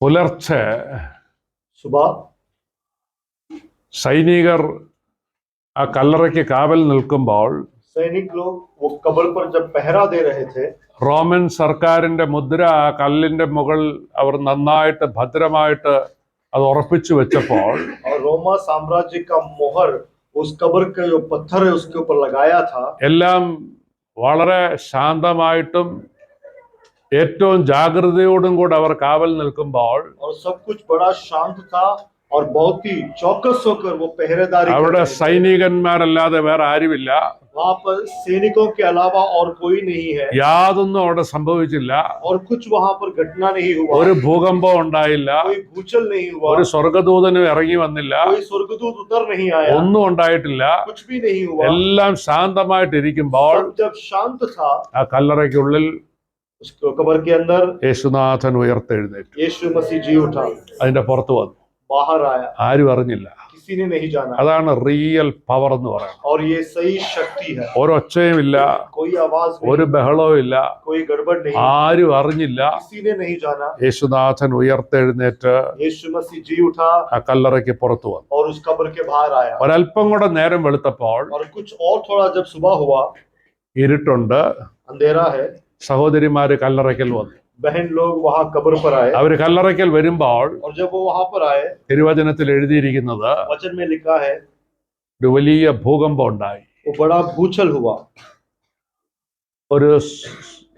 പുലർച്ചെ सुबह സൈനികർ ആ കല്ലറയ്ക്ക് കാവൽ നിൽക്കുമ്പോൾ सैनिक लोग वो कब्र पर जब पहरा दे रहे थे, റോമൻ സർക്കാരിന്റെ മുദ്ര ആ കല്ലിന്റെ മുകളിൽ അവർ നന്നായിട്ട് ഭദ്രമായിട്ട് അത് ഉറപ്പിച്ചു വെച്ചപ്പോൾ और रोमा साम्राज्य का मोहर उस कब्र का जो पत्थर है उसके ऊपर लगाया था, എല്ലാം വളരെ ശാന്തമായിട്ടും ഏറ്റവും ജാഗ്രതയോടും കൂടെ അവർ കാവൽ നിൽക്കുമ്പോൾ और सब कुछ बड़ा शांत था और बहुत ही चौकस होकर वो पहरेदारी कर അവിടെ रहे थे। സൈനികന്മാരല്ലാതെ വേറെ ആരുമില്ല. वहां पर सैनिकों के अलावा और कोई नहीं है യാതൊന്നും അവിടെ സംഭവിച്ചില്ല. और कुछ वहां पर घटना नहीं हुआ, ഒരു ഭൂകമ്പം ഉണ്ടായില്ല. कोई भूचल नहीं हुआ, ഒരു സ്വർഗദൂതനും ഇറങ്ങി വന്നില്ല. कोई स्वर्गदूत उतर नहीं आया, ഒന്നും ഉണ്ടായിട്ടില്ല. कुछ भी नहीं हुआ। എല്ലാം ശാന്തമായിട്ടിരിക്കുമ്പോൾ सब जब शांत था, ആ കല്ലറയ്ക്കുള്ളിൽ उस कब्र के अंदर യേശുനാഥൻ ഉയർത്തെഴുന്നേറ്റു. यीशु मसीह जी उठा, അതിന്റെ പുറത്ത് വന്നു. बाहर आया, ആരും അറിഞ്ഞില്ല. किसी ने नहीं जाना। അതാണ് റിയൽ പവർ എന്ന് പറയുന്നത്. और ये सही शक्ति है, ഒരൊച്ചയും ഇല്ല, कोई आवाज ഒരു नहीं, ബഹളവും ഇല്ല, कोई गड़बड़ नहीं, ആരും അറിഞ്ഞില്ല. किसी ने नहीं जाना। യേശുനാഥൻ ഉയർത്തെഴുന്നേറ്റ് यीशु मसीह जी उठा ആ കല്ലറയ്ക്ക് പുറത്തു വന്നു. और उस कब्र के बाहर आया। ഒരല്പം കൂടെ നേരം വെളുത്തപ്പോൾ और कुछ और थोड़ा जब सुबह हुआ, ഇരുട്ടുണ്ട്. अंधेरा है, സഹോദരിമാര് കല്ലറയ്ക്കൽ വന്നു. बहन लोग वहां कब्र पर आए। അവര് കല്ലറയ്ക്കൽ വരുമ്പോൾ और जब वो वहां पर आए, തിരുവചനത്തിൽ എഴുതിയിരിക്കുന്നത് वचन में लिखा है ഒരു വലിയ ഭൂകമ്പം ഉണ്ടായി. वो बड़ा भूचल हुआ, ഒരു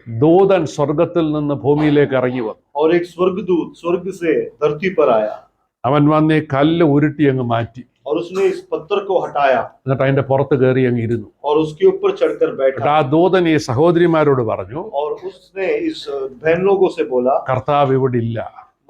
ദൂതൻ സ്വർഗത്തിൽ നിന്ന് ഭൂമിയിലേക്ക് ഇറങ്ങി വന്നു. और एक स्वर्गदूत स्वर्ग से धरती पर आया അവൻ വന്ന് ഈ കല്ല് ഉരുട്ടി അങ്ങ് മാറ്റി. और उसने इस पत्थर को हटाया എന്നിട്ട് അതിന്റെ പുറത്ത് കയറി അങ്ങ് ഇരുന്നു. और उसके ऊपर चढ़कर എന്നിട്ട് बैठा। ആ ദൂതൻ ഈ സഹോദരിമാരോട് പറഞ്ഞു, और उसने इस बहन लोगों से बोला, കർത്താവ് ഇവിടെ ഇല്ല,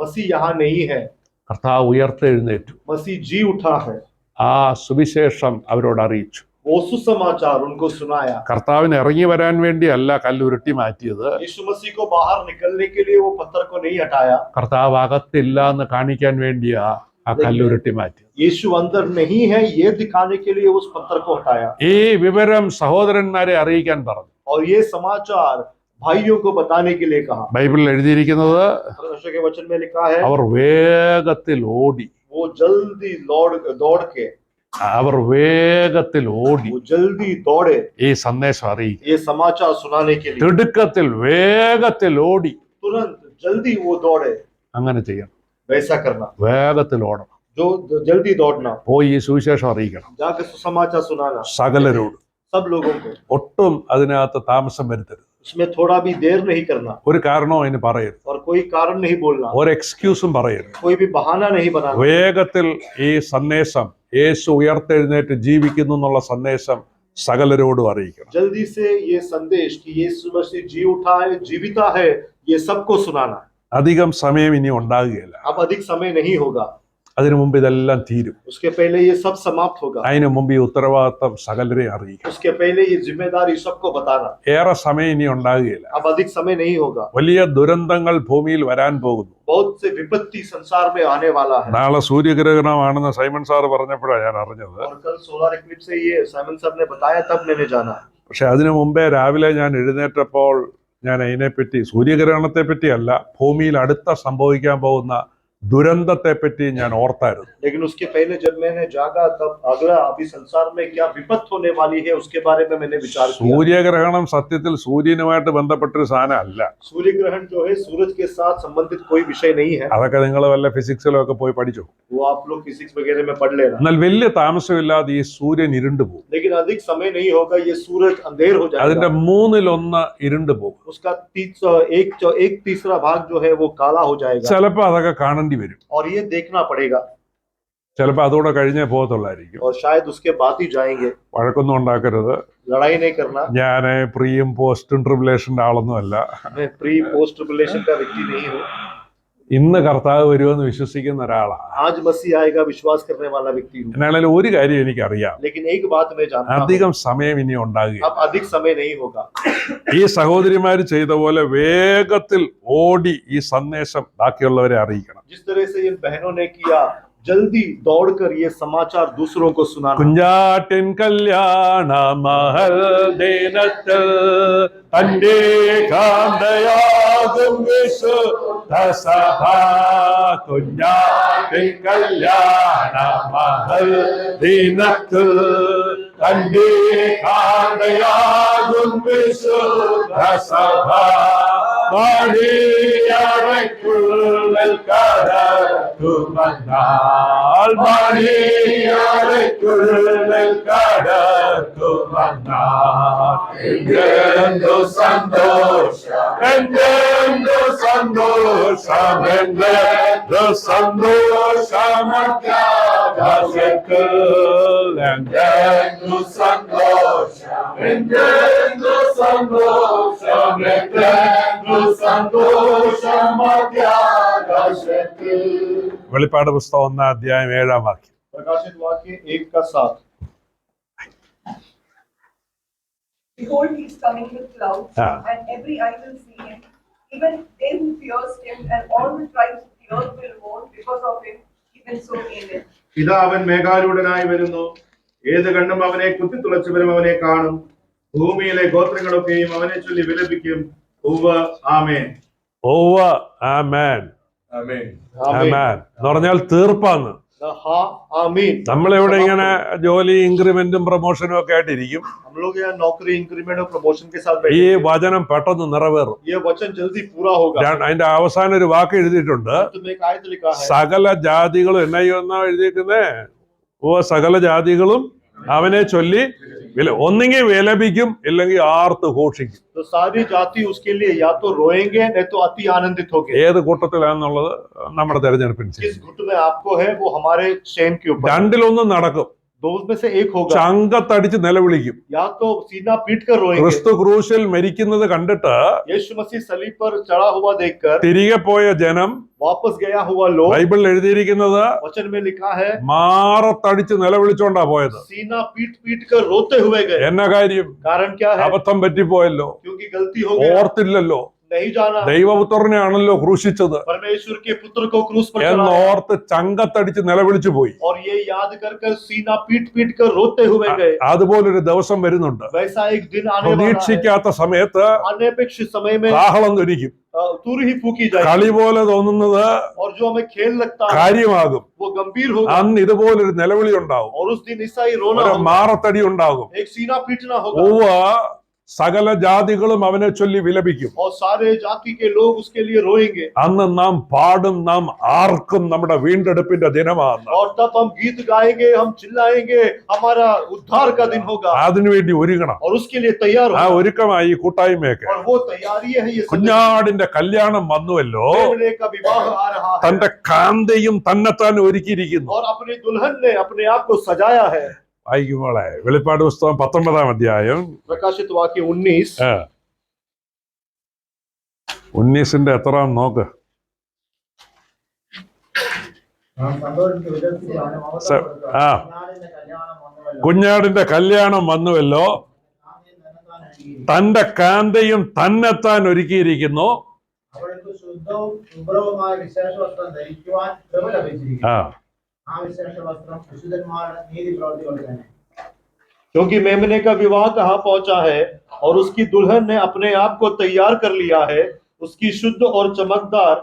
मसीह यहाँ नहीं है, കർത്താവ് ഉയർത്തെഴുന്നേറ്റു. मसीह जी उठा है। ആ സുവിശേഷം അവരോട് അറിയിച്ചു. वो सुसमाचार उनको सुनाया। കർത്താവിന് ഇറങ്ങി വരാൻ വേണ്ടിയല്ല കല്ല് ഉരുട്ടി മാറ്റിയത്. यीशु मसीह को बाहर निकलने के लिए वो पत्थर को नहीं हटाया, കർത്താവ് അകത്തില്ല എന്ന് കാണിക്കാൻ വേണ്ടിയാ ആ കല്ല് ഉരുട്ടി മാറ്റിയത്. यीशु अंदर नहीं है ये दिखाने के लिए उस पत्थर को हटाया। ഈ വിവരം സഹോദരന്മാരെ അറിയിക്കാൻ പറഞ്ഞു. और ये समाचार भाइयों को बताने के लिए कहा। ബൈബിളിൽ എഴുതിയിരിക്കുന്നത് परमेश्वर के वचन में लिखा है അവർ വേഗത്തിൽ ഓടി. वो जल्दी दौड़ के അവർ വേഗത്തിൽ ഓടി वो जल्दी दौड़े ഈ സന്ദേശം അറിയിക്കും. ये समाचार सुनाने के लिए। തിടുക്കത്തിൽ വേഗത്തിൽ ഓടി. तुरंत जल्दी वो दौड़े, അങ്ങനെ ചെയ്യണം. वैसा करना, വേഗത്തിൽ ഓടണം. जो जल्दी दौड़ना, പോയി ഈ സുവിശേഷം അറിയിക്കണം जाकर सुसमाचार सुनाना സകലരോട്. सब लोगों को। ഒട്ടും അതിനകത്ത് താമസം വരുത്തരുത്. उसमें थोड़ा भी देर नहीं करना ഒരു കാരണവും അതിന് പറയരുത്. और कोई कारण नहीं बोलना, ഒരു എക്സ്ക്യൂസും പറയരുത്. कोई भी बहाना नहीं बनाना। വേഗത്തിൽ ഈ സന്ദേശം യേശു ഉയർത്തെഴുന്നേറ്റ് ജീവിക്കുന്നു എന്നുള്ള സന്ദേശം സകലരോടും അറിയിക്കണം. जल्दी से ये संदेश कि यीशु मसीह जी उठा है, जीविता है, ये सबको सुनाना। അധികം സമയം ഇനി ഉണ്ടാകുകയില്ല. अब अधिक समय नहीं होगा, അതിനു മുമ്പ് ഇതെല്ലാം തീരും. उसके पहले ये सब समाप्त होगा, അതിനു മുമ്പ് ഈ ഉത്തരവാദിത്തം സകലരെ അറിയിക്കണം. उसके पहले ये जिम्मेदारी सबको बताना। ഏറെ സമയം ഇനി ഉണ്ടാകുകയില്ല. अब अधिक समय नहीं होगा, വലിയ ദുരന്തങ്ങൾ ഭൂമിയിൽ വരാൻ പോകുന്നു. बहुत से विपत्ति संसार में आने वाला है। നാളെ സൂര്യഗ്രഹണമാണെന്ന് സൈമൺ സാർ പറഞ്ഞപ്പോഴാണ് ഞാൻ അറിഞ്ഞത്. और कल सोलर इक्लिप्स से ये साइमन सर ने बताया, तब मैंने जाना। പക്ഷെ അതിനു മുമ്പേ രാവിലെ ഞാൻ എഴുന്നേറ്റപ്പോൾ ഞാൻ അതിനെപ്പറ്റി, സൂര്യഗ്രഹണത്തെ പറ്റിയല്ല, ഭൂമിയിൽ അടുത്ത സംഭവിക്കാൻ പോകുന്ന ദുരന്തത്തെ പറ്റി ഞാൻ ഓർത്തായിരുന്നു. लेकिन उसके पहले जब मैंने जागा तब अगला अभी संसार में क्या विपत्ति होने वाली है उसके बारे में मैंने विचार किया। സൂര്യഗ്രഹണം സത്യത്തിൽ സൂര്യനുമായിട്ട് ബന്ധപ്പെട്ടൊരു സാധനം അല്ല. सूर्य ग्रहण जो है सूरज के साथ संबंधित कोई विषय नहीं है, അതൊക്കെ നിങ്ങൾ വല്ല ഫിസിക്സിലും ഒക്കെ പോയി പഠിച്ചു. वो आप लोग फिजिक्स वगैरह में पढ़ लेना। എന്നാൽ വലിയ താമസമില്ലാതെ ഈ സൂര്യൻ ഇരുണ്ടു പോകും. लेकिन अधिक समय नहीं होगा, ये सूरज अंधेर हो അതിന്റെ जाएगा, 1/3 ഇരുണ്ടു പോകും. उसका एक तीसरा भाग जो है वो काला हो जाएगा ചിലപ്പോ അതൊക്കെ കാണേണ്ടി വരും. और ये देखना पड़ेगा ചിലപ്പോ അതോടെ കഴിഞ്ഞേ പോകത്തുള്ളായിരിക്കും. और शायद उसके बाद ही जाएंगे। വഴക്കൊന്നും ഉണ്ടാക്കരുത്. लड़ाई नहीं करना, ഞാൻ പ്രീയും പോസ്റ്റും ട്രിബുലേഷന്റെ ആളൊന്നും അല്ല. मैं प्री पोस्ट ट्रिबुलेशन का व्यक्ति नहीं हूँ। ഇന്ന് കർത്താവ് വരുമെന്ന് വിശ്വസിക്കുന്ന ഒരാളാണ്. आज मसीह आएगा विश्वास करने वाला व्यक्ति हूँ। എന്നാലും ഒരു കാര്യം എനിക്കറിയാം, लेकिन एक बात मैं जानता हूँ, അധികം സമയം ഇനി ഉണ്ടാകുക. अब अधिक समय नहीं होगा। ഈ സഹോദരിമാര് ചെയ്ത പോലെ വേഗത്തിൽ ഓടി ഈ സന്ദേശം ബാക്കിയുള്ളവരെ അറിയിക്കണം. जिस तरह से इन बहनों ने किया, जल्दी दौड़कर ये समाचार दूसरों को सुनाना। കുഞ്ചാട്ടിൻ കല്യാണ മഹൽ ദിനത്തിൽ തന്റെ കാന്തയാകും വിശുദ്ധ സഭ കുഞ്ഞാട്ടിൻ കല്യാണ മഹൽ ദിനത്തിൽ തന്റെ കാന്തയാകും വിശുദ്ധ സഭ മണിയറയ്ക്കുള്ളിൽ കടക്കുമെന്നാൽ മണിയറയ്ക്കുള്ളിൽ കടക്കുമെന്നാൽ എന്തെന്തു സന്തോഷം എന്തെന്തു സന്തോഷം എന്തെന്തു സന്തോഷമത്യാകാശത്തിൽ എന്തെന്തു സന്തോഷം എന്തെന്തു സന്തോഷം എന്തെന്തു സന്തോഷമത്യാകാശത്തിൽ. വെളിപ്പാട് പുസ്തകം 1-ാം അധ്യായം 7-ാം വാക്യം. प्रकाशित वाक्य 1:7. Behold, he is coming with clouds, and every eye will see him, even they who pierced him, and all the tribes of the earth will mourn because of him. Even so, amen. ഇതാ അവൻ മേഘാരൂഢനായി വരുന്നു, ഏത് കണ്ണും അവനെ കുത്തിത്തുളച്ചവരും അവനെ കാണും, ഭൂമിയിലെ ഗോത്രങ്ങളൊക്കെയും അവനെ ചൊല്ലി വിലപിക്കും. ഉവ്വ് ആമേൻ. ഉവ്വ് ആമേൻ. ആമേൻ ആമേൻ എന്ന് പറഞ്ഞാൽ തീർപ്പാന്ന്. നമ്മളിവിടെ ഇങ്ങനെ ജോലി ഇൻക്രിമെന്റും പ്രൊമോഷനും ഒക്കെ ആയിട്ടിരിക്കും. हम लोग यहाँ नौकरी इंक्रीमेंट और प्रमोशन के साथ ഈ വചനം പെട്ടെന്ന് നിറവേറും. ये वचन जल्दी पूरा होगा. അതിന്റെ അവസാനം ഒരു വാക്ക് എഴുതിയിട്ടുണ്ട്, സകല ജാതികളും എന്നാ എഴുതിയിരിക്കുന്നേ, ഓ സകല ജാതികളും അവനെ ചൊല്ലി ഒന്നെങ്കിൽ വിലപിക്കും ഇല്ലെങ്കിൽ ആർത്ത് ഘോഷിക്കും. तो सारी जाति उसके लिए या तो रोएंगे नहीं तो अति आनंदित होंगे. ഏത് കൂട്ടത്തിലാണെന്നുള്ളത് നമ്മുടെ തെരഞ്ഞെടുപ്പിന് किस गुट में आपको है वो हमारे चयन के ऊपर. രണ്ടിലൊന്നും നടക്കും. दो में से एक होगा. ചങ്കത്തടിച്ച് നിലവിളിക്കും. या तो सीना पीट कर रोएंगे. ക്രിസ്തു ക്രൂശിൽ മരിക്കുന്നത് കണ്ടിട്ട് यीशु मसीह सलीब पर चढ़ा हुआ देखकर തിരികെ പോയ ജനം, वापस गया हुआ लोग, ബൈബിളിൽ എഴുതിയിരിക്കുന്നത് वचन में लिखा है മാറത്തടിച്ച് നിലവിളിച്ചോണ്ടാ പോയത്. सीना पीट पीट कर रोते हुए गए. എന്നാ കാര്യം? कारण क्या है? അബദ്ധം പറ്റിപ്പോയല്ലോ, क्योंकि गलती हो गई, ഓർത്തില്ലല്ലോ, नहीं जाना. ദൈവപുത്രനെയാണല്ലോ ക്രൂശിച്ചത് परमेश्वर के पुत्र को क्रूस पर चढ़ाया. എന്നോർത്ത് ചങ്കത്തടിച്ച് നിലവിളിച്ചു പോയി. और ये याद कर कर सीना पीट पीट कर रोते हुए गए. അതുപോലൊരു ദിവസം വരുന്നുണ്ട്. वैसा एक दिन आने वाला है. പ്രതീക്ഷിക്കാത്ത സമയത്ത് अनपेक्षित समय में കാഹളം ധ്വനിക്കും. तुर ही फूकी जाएगी. കളി പോലെ തോന്നുന്നത് और जो हमें खेल लगता है കാര്യമാകും. वो गंभीर होगा. അന്ന് ഇതുപോലൊരു നിലവിളി ഉണ്ടാവും, और उस दिन ऐसा ही रोना ഒരു होगा. മാറത്തടി ഉണ്ടാകും. एक सीना पीटना होगा. ഉവ്വ സകല ജാതികളും അവനെ ചൊല്ലി വിലപിക്കും. और सारे जाति के लोग उसके लिए रोएंगे. അന്ന് നാം പാടും, നാം ആർക്കും നമ്മുടെ വീണ്ടെടുപ്പിന്റെ ദിനമാണ്. और तब हम गीत गाएंगे, हम चिल्लाएंगे, हमारा उद्धार का दिन होगा. അതിനുവേണ്ടി ഒരുങ്ങണം. और उसके लिए तैयार ആ होना. ഒരുക്കമായി ഈ കൂട്ടായ്മയൊക്കെ. और वो तैयारी है ये. കുഞ്ഞാടിന്റെ കല്യാണം വന്നുവല്ലോ, मेमने का विवाह आ रहा है. തന്റെ കാന്തയും തന്നെത്താൻ ഒരുക്കിയിരിക്കുന്നു. और अपनी दुल्हन ने अपने आप को सजाया है. വായിക്കുമ്പോളെ വെളിപ്പാട് പുസ്തകം 19-ാം അധ്യായം प्रकाशित वाक्य 19. 19-ന്റെ എത്രാം നോക്ക്. ആ കുഞ്ഞാടിന്റെ കല്യാണം വന്നുവല്ലോ, തന്റെ കാന്തയും തന്നെത്താൻ ഒരുക്കിയിരിക്കുന്നു. ആ क्योंकि मेमने का विवाह कहाँ पहुंचा है और उसकी दुल्हन ने अपने आप को तैयार कर लिया है. उसकी शुद्ध और चमकदार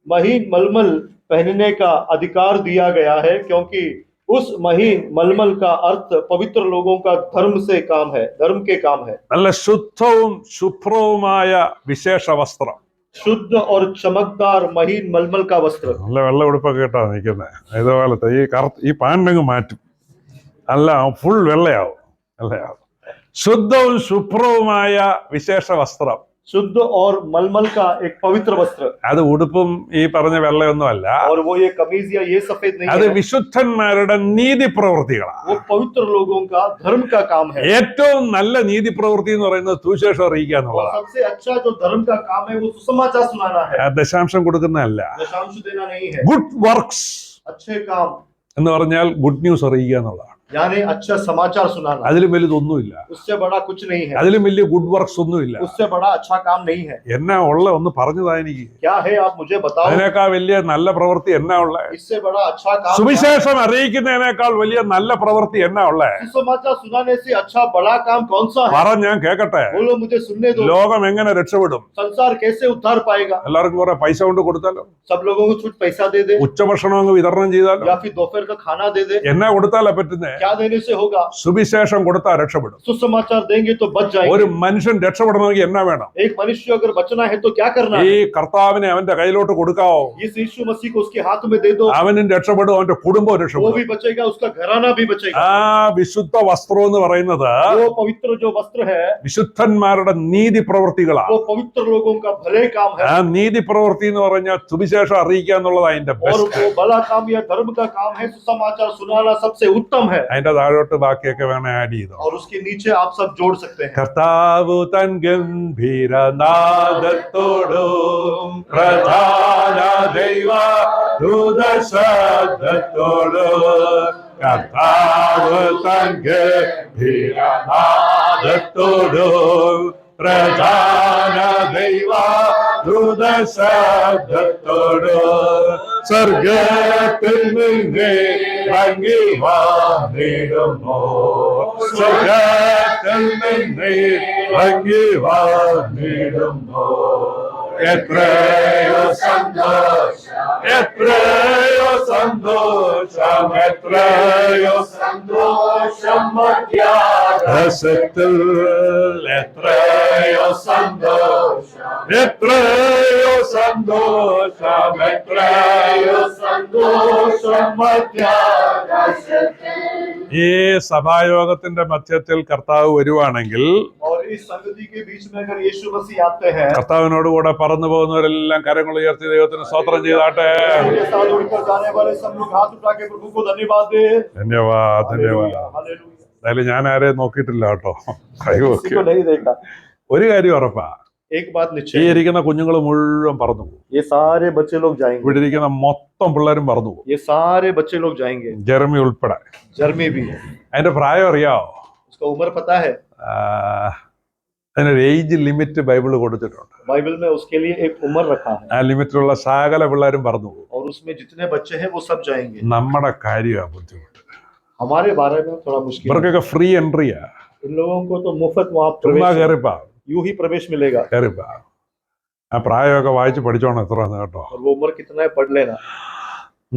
महीन मलमल पहनने का अधिकार दिया गया है, क्योंकि उस महीन मलमल का अर्थ पवित्र लोगों का धर्म के काम है. നല്ല ശുദ്ധവും ശുഭ്രവുമായ വിശേഷ വസ്ത്രം. शुद्ध और चमकदार महीन मलमल का वस्त्र. നല്ല വെള്ള ഉടുപ്പൊക്കെ ഇട്ടാ നിൽക്കുന്നത്. ഇതുപോലത്തെ ഈ പാൻറ്റങ്ങ് മാറ്റും, അല്ല ഫുൾ വെള്ളയാവും. ശുദ്ധവും ശുഭ്രവുമായ വിശേഷ വസ്ത്രം. शुद्ध और मलमल का एक पवित्र वस्त्र. അത് ഉടുപ്പും ഈ പറഞ്ഞ വെള്ളയൊന്നും അല്ല. और वो ये कमीज या ये सफेद नहीं അത് है. വിശുദ്ധന്മാരുടെ നീതി പ്രവൃത്തികളാണ്. वो पवित्र लोगों का धर्म का काम है. ഏറ്റവും നല്ല നീതി പ്രവൃത്തി എന്ന് പറയുന്നത് സുവിശേഷം അറിയിക്കുക और എന്നുള്ളതാണ്. सबसे अच्छा जो धर्म का काम है वो सुसमाचार सुनाना है. ദശാംശം കൊടുക്കുന്നതല്ല. दशांश देना नहीं है. ഗുഡ് വർക്ക്സ് अच्छे काम എന്ന് പറഞ്ഞാൽ ഗുഡ് ന്യൂസ് അറിയിക്കുക എന്നുള്ളതാണ്. यानी अच्छा समाचार सुनाना, അതിലും വലുതൊന്നുമില്ല, उससे बड़ा कुछ नहीं है, അതിലും വലിയ ഗുഡ് വർക്ക്സ് ഒന്നുമില്ല. उससे बड़ा अच्छा काम नहीं है. എന്നാ ഉള്ള ഒന്ന് പറഞ്ഞതാ എനിക്ക്. क्या है आप मुझे बताओ. അതിനേക്കാൾ വലിയ നല്ല പ്രവൃത്തി എന്നാ ഉള്ള? इससे बड़ा अच्छा काम. സുവിശേഷം അറിയിക്കുന്നതിനേക്കാൾ വലിയ നല്ല പ്രവൃത്തി എന്നാ ഉള്ള? सुसमाचार सुनाने से अच्छा बड़ा काम कौन सा है? പറ, ഞാൻ കേക്കട്ടെ. बोलो, मुझे सुनने दो. ലോകം എങ്ങനെ രക്ഷപ്പെടും? संसार कैसे उद्धार पाएगा? എല്ലാവർക്കും കുറെ പൈസ കൊണ്ട് കൊടുത്താലോ, सब लोगों को कुछ पैसा दे दे, ഉച്ചഭക്ഷണം അങ്ങ് വിതരണം ചെയ്താലോ, या फिर दोपहर का खाना दे दे. എന്നാ കൊടുത്താലാ പറ്റുന്നേ? क्या देने से होगा? സുവിശേഷം കൊടുത്താൽ രക്ഷപ്പെടും. सुसमाचार देंगे तो बच ഒരു जाएंगे. മനുഷ്യൻ രക്ഷപ്പെടണമെങ്കിൽ എന്നാ വേണം? एक मनुष्य अगर बचना है तो क्या करना ഈ है? കർത്താവിനെ അവന്റെ കയ്യിലോട്ട് കൊടുക്കാവോ? इस यीशु मसीह को उसके हाथ में दे दो. അവനും രക്ഷപ്പെടും, അവന്റെ കുടുംബവും वो രക്ഷപ്പെടും. भी बचेगा, उसका घराना भी बचेगा. ആ വിശുദ്ധ വസ്ത്രം എന്ന് പറയുന്നത് वो पवित्र जो वस्त्र है, വിശുദ്ധന്മാരുടെ നീതി പ്രവൃത്തികളാണ്. वो पवित्र लोगों का भले काम है. ആ നീതി പ്രവൃത്തി എന്ന് പറഞ്ഞാൽ സുവിശേഷം അറിയിക്കുക എന്നുള്ളത് അതിന്റെ और ബെസ്റ്റ്. वो भला काम या धर्म का काम है. सुसमाचार सुनाना सबसे उत्तम है. അതിന്റെ താഴോട്ട് ബാക്കിയൊക്കെ വേണേ ആഡ് ചെയ്തോ. और उसके नीचे आप सब जोड़ सकते हैं. കർത്താവ് തൻ ഗംഭീരനാദത്തോടും പ്രധാന ദൈവ ദൂതശബ്ദത്തോടും, കർത്താവ് തൻ ഗംഭീരനാദത്തോടും പ്രധാന ദൈവ ദൂതശബ്ദത്തോടും, സ്വർഗത്തിൽ നിന്ന് ഇറങ്ങി വന്നിടുന്നു, സ്വർഗത്തിൽ നിന്ന് ഇറങ്ങി വന്നിടുന്നു. എത്രയോ സന്തോഷം, എത്രയോ സന്തോഷം, എത്രയോ സന്തോഷം മധ്യാകാശത്തിൽ, എത്രയോ സന്തോഷം, എത്രയോ സന്തോഷം, എത്രയോ സന്തോഷം മധ്യാകാശത്തിൽ. ഈ സഭായോഗത്തിന്റെ മധ്യത്തിൽ കർത്താവ് വരുവാണെങ്കിൽ, और इस संगति के बीच में अगर यीशु मसीह आते हैं, കർത്താവിനോട് കൂടെ പറന്നു പോകുന്നവരെല്ലാം കരങ്ങൾ ഉയർത്തി ദൈവത്തിന് സ്തോത്രം ചെയ്താട്ടെ. उनके साथ उड़कर जाने वाले सब लोग हाथ उठा के प्रभु को धन्यवाद दे. ധന്യവാദ്, ധന്യവാദ്. हालेलुया. എന്തായാലും ഞാൻ ആരെയും നോക്കിയിട്ടില്ല കേട്ടോ. किसी को नहीं देखा. ഒരു കാര്യം ഉറപ്പാ, एक बात ഈ निश्चय, ഇരിക്കുന്ന കുഞ്ഞുങ്ങൾ മുഴുവൻ പറന്നു പോകും. ये सारे बच्चे लोग जाएंगे. ഇവിടെ ഇരിക്കുന്ന മൊത്തം പിള്ളേരും പറന്നു പോകും, ये सारे बच्चे लोग जाएंगे. ജെറമി ഉൾപ്പെടെ. जर्मी भी है. അതിന്റെ പ്രായം അറിയാവോ? उसका उम्र पता है? അതിനൊരു ഏജ് ലിമിറ്റ് ബൈബിള് കൊടുത്തിട്ടുണ്ട്. बाइबल में उसके लिए एक उम्र रखा है. ആ ലിമിറ്റിലുള്ള സകല പിള്ളേരും പറന്നു പോകും. और उसमें जितने बच्चे हैं वो सब जाएंगे. നമ്മുടെ കാര്യമാണ് ബുദ്ധിമുട്ട്. हमारे बारे में थोड़ा मुश्किल है. ഇവർക്കൊക്കെ ഫ്രീ എൻട്രിയാ. इन लोगों को तो मुफ्त वहाँ ചുമ്മാ प्रवेश, കയറിപ്പാ यूं ही प्रवेश मिलेगा. കയറിപ്പാ. ആ പ്രായമൊക്കെ വായിച്ച് പഠിച്ചോണം എത്ര കേട്ടോ. और वो उम्र कितना है पढ़ लेना.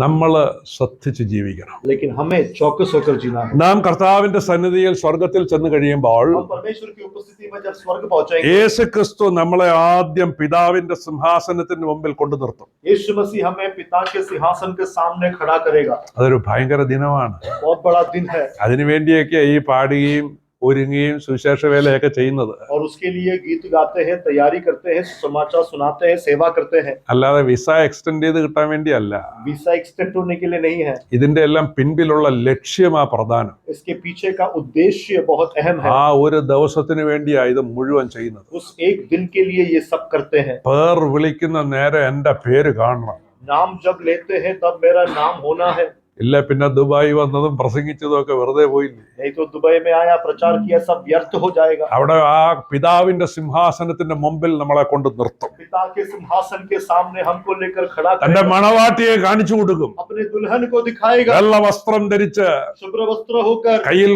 നമ്മള് ശ്രദ്ധിച്ച് ജീവിക്കണം. लेकिन हमें चौकस होकर जीना है. നാം കർത്താവിന്റെ സന്നിധിയിൽ സ്വർഗത്തിൽ ചെന്ന് കഴിയുമ്പോൾ हम परमेश्वर की उपस्थिति में जब स्वर्ग पहुंचेंगे, യേശു ക്രിസ്തു നമ്മളെ ആദ്യം പിതാവിന്റെ സിംഹാസനത്തിന് മുമ്പിൽ കൊണ്ടു നിർത്തും. यीशु मसीह हमें पिता के सिंहासन के सामने खड़ा करेगा. അതൊരു ഭയങ്കര ദിനമാണ്. बहुत बड़ा दिन है. അതിനുവേണ്ടിയൊക്കെ ഈ പാടുകയും ഒരുങ്ങുകയും സുവിശേഷ വേലയൊക്കെ ചെയ്യുന്നത്. और उसके लिए गीत गाते हैं, तैयारी करते हैं, समाचार सुनाते हैं, सेवा करते हैं. അല്ലാതെ വിസ എക്സ്റ്റെൻഡ് ചെയ്ത് കിട്ടാൻ വേണ്ടിയല്ല. वीसा एक्सटेंड होने के लिए नहीं है. ഇതിന്റെ എല്ലാം പിൻപിലുള്ള ലക്ഷ്യമാ പ്രധാനം. इसके पीछे का उद्देश्य बहुत अहम है. ആ ഒരു ദിവസത്തിന് വേണ്ടിയാ ഇത് മുഴുവൻ ചെയ്യുന്നത്. उस एक दिन के लिए ये सब करते हैं. പേർ വിളിക്കുന്ന നേരം എന്റെ പേര് കാണണം. नाम जब लेते हैं तब मेरा नाम होना है. ഇല്ല പിന്നെ ദുബായ് വന്നതും പ്രസംഗിച്ചതും ഒക്കെ വെറുതെ പോയില്ലേ? नहीं तो दुबई में आया, प्रचार किया, सब व्यर्थ हो जाएगा. അവിടെ ആ പിതാവിന്റെ സിംഹാസനത്തിന്റെ മുമ്പിൽ നമ്മളെ കൊണ്ട് നിർത്തും. पिता के सिंहासन के सामने हमको लेकर खड़ा തന്റെ करेगा. മണവാട്ടിയെ കാണിച്ചു കൊടുക്കും. अपने दुल्हन को दिखाएगा. വെള്ള വസ്ത്രം ധരിച്ച് शुभ्र वस्त्र होकर കയ്യിൽ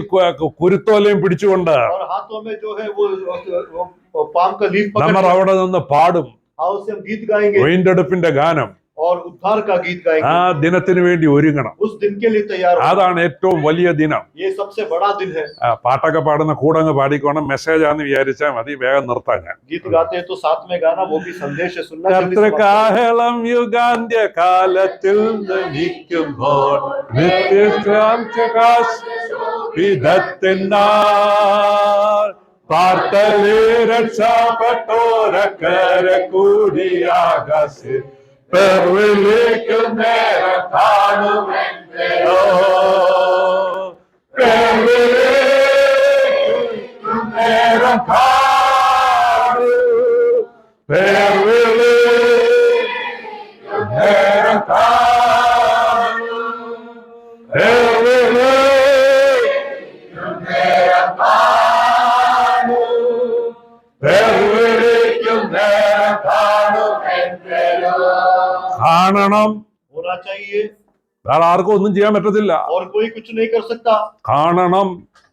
കുരുത്തോലയും പിടിച്ചുകൊണ്ട് और हाथों में जो है वो पाम का लीफ നമ്മൾ पकड़, അവിടെ നിന്ന് പാടും हाथ से हम गीत गाएंगे വീണ്ടെടുപ്പിന്റെ ഗാനം. और उद्धार का गीत ആ गाएंगे. ദിനത്തിന് വേണ്ടി ഒരുങ്ങണം. उस दिन के लिए तैयार होना. അതാണ് ഏറ്റവും വലിയ ദിനം. ये सबसे बड़ा दिन है. പാട്ടൊക്കെ പാടുന്ന കൂടങ്ങ് പാടിക്കോണം. മെസ്സേജ് ആണെന്ന് വിചാരിച്ചാൽ മതി, വേഗം നിർത്താൻ ഞാൻ. गीत गाते हैं तो साथ में गाना, वो भी संदेश है, सुनना. जल्दी समाप्त करो. കർത്തൃകാഹളം യുഗാന്ത്യ കാലത്തിൽ നമിക്കുമ്പോൾ വിധത്തിനാൾ പാർത്തലേ രക്ഷപ്പെട്ടോരക്കര കൂടിയാകാശ് പെർവിളിക്കും നേരം കാണുമെന്നോ പെർവിളിക്കും നേരം കാണു പെർവിളിക്കും നേരം കാണു പെർവിളിക്കും കാണണം. होना चाहिए വേറെ ആർക്കും ഒന്നും ചെയ്യാൻ പറ്റത്തില്ല. और कोई कुछ नहीं कर सकता, കാണണം.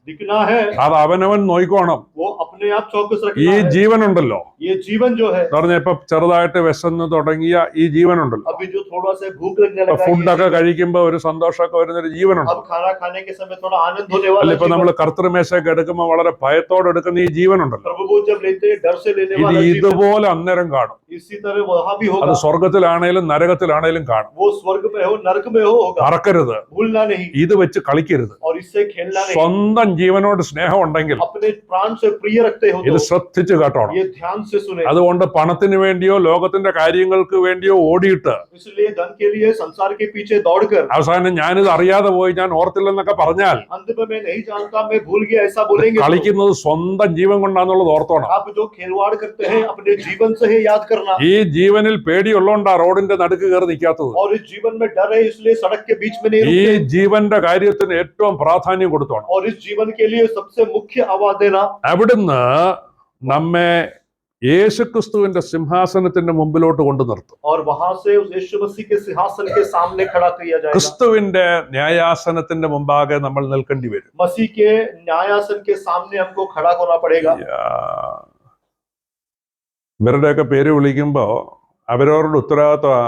दिखना है, അത് അവനവൻ നോയിക്കോണം. वो अपने आप चौकस ഈ रखना है। ജീവനുണ്ടല്ലോ, ये जीवन जो है, എന്ന് പറഞ്ഞാൽ ഇപ്പൊ ചെറുതായിട്ട് വിശന്ന് തുടങ്ങിയ ഈ ജീവനുണ്ടല്ലോ, अभी जो थोड़ा सा भूख लगने ഇപ്പൊ लगा, ഫുഡൊക്കെ ये जीवन, കഴിക്കുമ്പോ ഒരു സന്തോഷമൊക്കെ വരുന്നൊരു ജീവനുണ്ട്. अब खाना खाने के समय थोड़ा आनंद होने അല്ല वाला ഇപ്പൊ जीवन, നമ്മൾ കർത്തൃമേശയൊക്കെ എടുക്കുമ്പോ വളരെ ഭയത്തോടെ എടുക്കുന്ന ഈ ജീവനുണ്ടല്ലോ, प्रभु को जब लेते हैं डर से लेने ഇത് वाला जीवन, ഇതുപോലെ അന്നേരം കാണും. इसी तरह वहां भी അത് होगा। സ്വർഗത്തിലാണേലും നരകത്തിലാണേലും കാണും. वो स्वर्ग में हो नरक में हो होगा, മറക്കരുത്. भूलना नहीं ഇത് വെച്ച് കളിക്കരുത്. और इससे खेलना नहीं। സ്വന്തം ജീവനോട് സ്നേഹം ഉണ്ടെങ്കിൽ अपने प्राण से प्रिय रखते हो ഇത് तो ശ്രദ്ധിച്ച് കേട്ടോണം. ये ध्यान से सुने। അതുകൊണ്ട് പണത്തിന് വേണ്ടിയോ ലോകത്തിന്റെ കാര്യങ്ങൾക്ക് വേണ്ടിയോ ഓടിയിട്ട് इसलिए धन के लिए संसार के पीछे दौड़कर അവസാനം ഞാനിത് അറിയാതെ പോയി, ഞാൻ ഓർത്തില്ലെന്നൊക്കെ പറഞ്ഞാൽ अंत में मैं नहीं जानता, मैं भूल गया, ऐसा बोलेंगे तो കളിക്കുന്നത് സ്വന്തം ജീവൻ കൊണ്ടാന്നുള്ളത് ഓർത്തോണം. आप जो खिलवाड़ करते हैं अपने जीवन से ही याद करना। ഈ ജീവനിൽ പേടിയുള്ളോണ്ടാ റോഡിന്റെ നടുക്ക് കയറി നിൽക്കാത്തത്. और इस जीवन में डर है, इसलिए सड़क के बीच में नहीं ഈ रुकते। ജീവന്റെ കാര്യത്തിന് ഏറ്റവും പ്രാധാന്യം കൊടുത്തോണം. और इस जीवन के लिए सबसे मुख्य आवाज देना। അവിടുന്ന് നമ്മെ യേശുക്രിസ്തുവിന്റെ സിംഹാസനത്തിന്റെ മുമ്പിലോട്ട് കൊണ്ടു നിർത്തും. और वहां से उस यीशु मसीह के सिंहासन के सामने खड़ा किया जाएगा। ക്രിസ്തുവിന്റെ ന്യായാസനത്തിന്റെ മുമ്പാകെ നമ്മൾ നിൽക്കേണ്ടി വരും. मसीह के न्यायासन के सामने हमको खड़ा होना पड़ेगा। ഇവരുടെയൊക്കെ പേര് വിളിക്കുമ്പോ അവരവരുടെ ഉത്തരവാദിത്വം